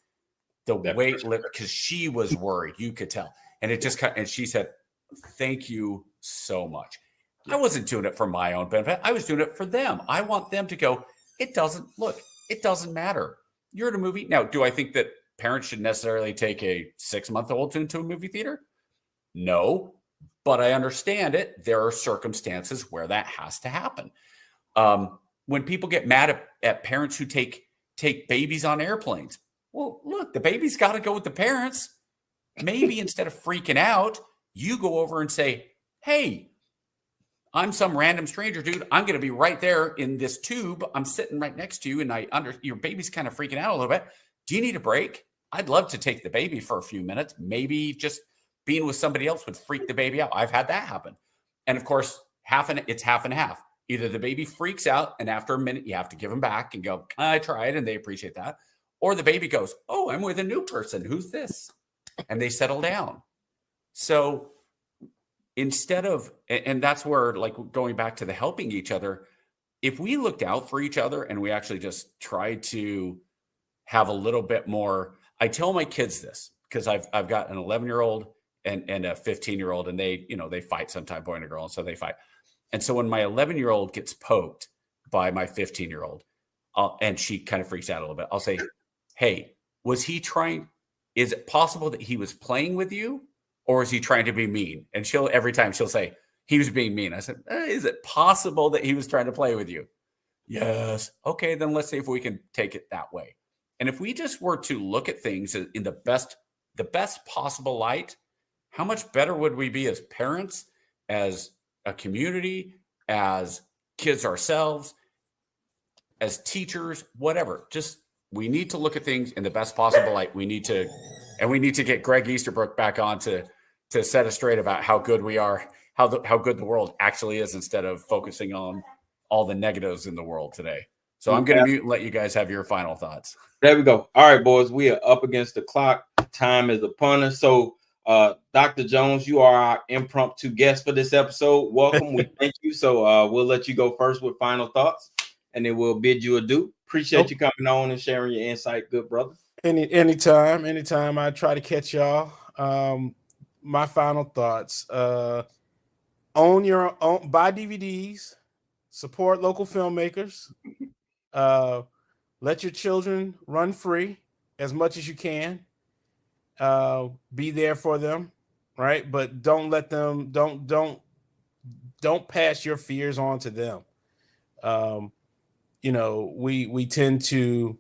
[SPEAKER 4] the weight lift because she was worried. You could tell. And it just and she said, thank you so much. I wasn't doing it for my own benefit. I was doing it for them. I want them to go, it doesn't matter. You're at a movie. Now, do I think that parents should necessarily take a 6-month-old into a movie theater? No. But I understand it. There are circumstances where that has to happen. When people get mad at parents who take babies on airplanes, well, look, the baby's got to go with the parents. Maybe instead of freaking out, you go over and say, hey, I'm some random stranger, dude. I'm going to be right there in this tube. I'm sitting right next to you, and your baby's kind of freaking out a little bit. Do you need a break? I'd love to take the baby for a few minutes. Maybe just being with somebody else would freak the baby out. I've had that happen. And of course, it's half and half. Either the baby freaks out and after a minute, you have to give them back and go, I tried, and they appreciate that. Or the baby goes, oh, I'm with a new person. Who's this? And they settle down. So instead of, and that's where, like, going back to the helping each other, if we looked out for each other and we actually just tried to have a little bit more, I tell my kids this because I've got an 11-year-old and a 15-year-old, and they fight sometime, boy and a girl, and so they fight. And so when my 11-year-old gets poked by my 15-year-old, and she kind of freaks out a little bit, I'll say, hey, was he trying? Is it possible that he was playing with you, or is he trying to be mean? And every time she'll say, he was being mean. I said, is it possible that he was trying to play with you? Yes. Okay, then let's see if we can take it that way. And if we just were to look at things in the best possible light, how much better would we be as parents, as a community, as kids ourselves, as teachers, whatever. Just, we need to look at things in the best possible light. We need to get Greg Easterbrook back on to set us straight about how good we are, how good the world actually is, instead of focusing on all the negatives in the world today. So I'm going to mute and let you guys have your final thoughts.
[SPEAKER 3] There we go. All right, boys, we are up against the clock. Time is upon us. So, Dr. Jones, you are our impromptu guest for this episode. Welcome. We thank you. So we'll let you go first with final thoughts, and then we'll bid you adieu. Appreciate you coming on and sharing your insight, good brother.
[SPEAKER 5] Anytime I try to catch y'all. My final thoughts: own your own, buy DVDs, support local filmmakers, let your children run free as much as you can. Be there for them, right? But don't let them don't pass your fears on to them. We tend to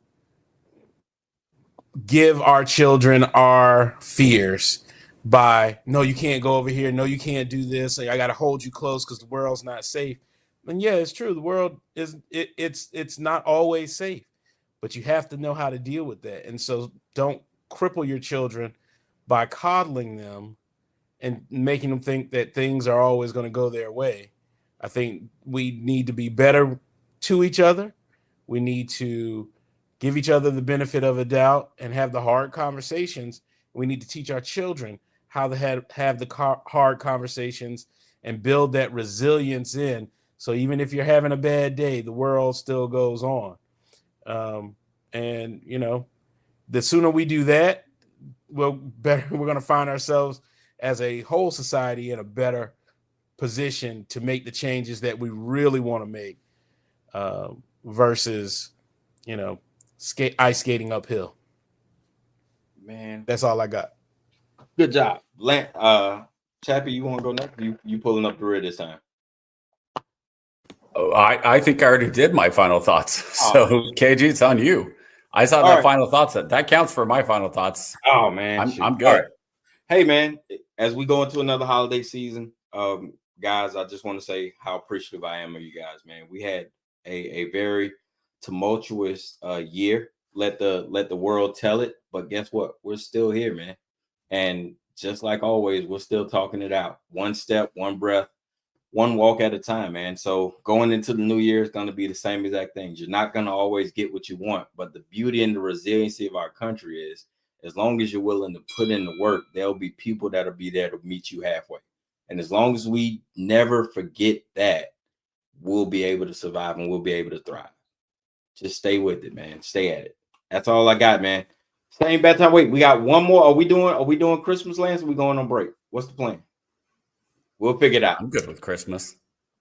[SPEAKER 5] give our children our fears by, no, you can't go over here, no, you can't do this, I got to hold you close because the world's not safe. And yeah, it's true, the world it's not always safe, but you have to know how to deal with that. And so don't cripple your children by coddling them and making them think that things are always going to go their way. I think we need to be better to each other. We need to give each other the benefit of a doubt and have the hard conversations. We need to teach our children how to have the hard conversations and build that resilience in. So even if you're having a bad day, the world still goes on. The sooner we do that, we're going to find ourselves as a whole society in a better position to make the changes that we really want to make, versus, ice skating uphill.
[SPEAKER 3] Man,
[SPEAKER 5] that's all I got.
[SPEAKER 3] Good job, Chappie. You want to go next? You pulling up the rear this time?
[SPEAKER 4] Oh, I think I already did my final thoughts. So KG, it's on you. I saw that final thoughts. That counts for my final thoughts.
[SPEAKER 3] Oh man,
[SPEAKER 4] I'm good.
[SPEAKER 3] Right. Hey man, as we go into another holiday season, guys, I just want to say how appreciative I am of you guys, man. We had a very tumultuous year. Let the world tell it. But guess what? We're still here, man. And just like always, we're still talking it out. One step, one breath, one walk at a time, man. So going into the new year is going to be the same exact things. You're not going to always get what you want. But the beauty and the resiliency of our country is, as long as you're willing to put in the work, there'll be people that'll be there to meet you halfway. And as long as we never forget that, we'll be able to survive and we'll be able to thrive. Just stay with it, man. Stay at it. That's all I got, man. Same bad time. Wait, we got one more. Are we doing Christmas lands? Or are we going on break? What's the plan? We'll figure it out.
[SPEAKER 4] I'm good with Christmas.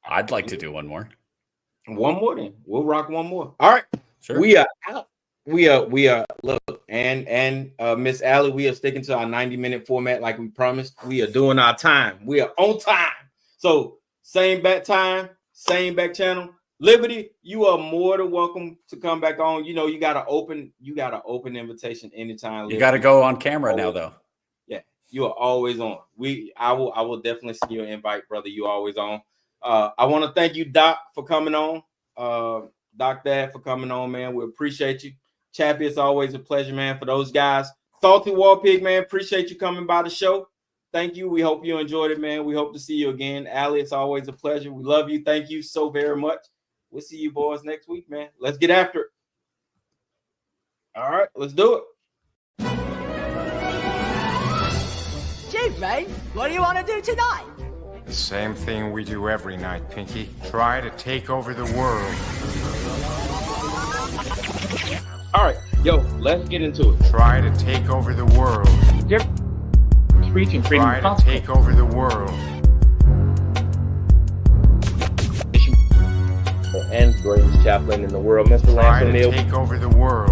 [SPEAKER 4] I'd like to do one more.
[SPEAKER 3] One more then. We'll rock one more. All right.
[SPEAKER 4] Sure.
[SPEAKER 3] We are out. We are look, and Miss Allie, we are sticking to our 90-minute format like we promised. We are doing our time. We are on time. So same back time, same back channel. Liberty, you are more than welcome to come back on. You got an open invitation anytime. Liberty.
[SPEAKER 4] You got to go on camera now, though.
[SPEAKER 3] Yeah, you are always on. I will definitely send you an invite, brother. You always on. I want to thank you, Doc, for coming on. Doc Dad for coming on, man. We appreciate you. Chappie, it's always a pleasure, man. For those guys, Salty War Pig, man, appreciate you coming by the show. Thank you. We hope you enjoyed it, man. We hope to see you again. Allie, it's always a pleasure. We love you. Thank you so very much. We'll see you boys next week, man. Let's get after it. All right, let's do it.
[SPEAKER 1] Gee, Ray, what do you want to do tonight?
[SPEAKER 2] The same thing we do every night, Pinky. Try to take over the world.
[SPEAKER 3] All right, yo, let's get into it.
[SPEAKER 2] Try to take over the world. Try to take over the world.
[SPEAKER 3] And greatest chaplain in the world, Mr. Lance O'Neill.
[SPEAKER 2] Try to take over the world.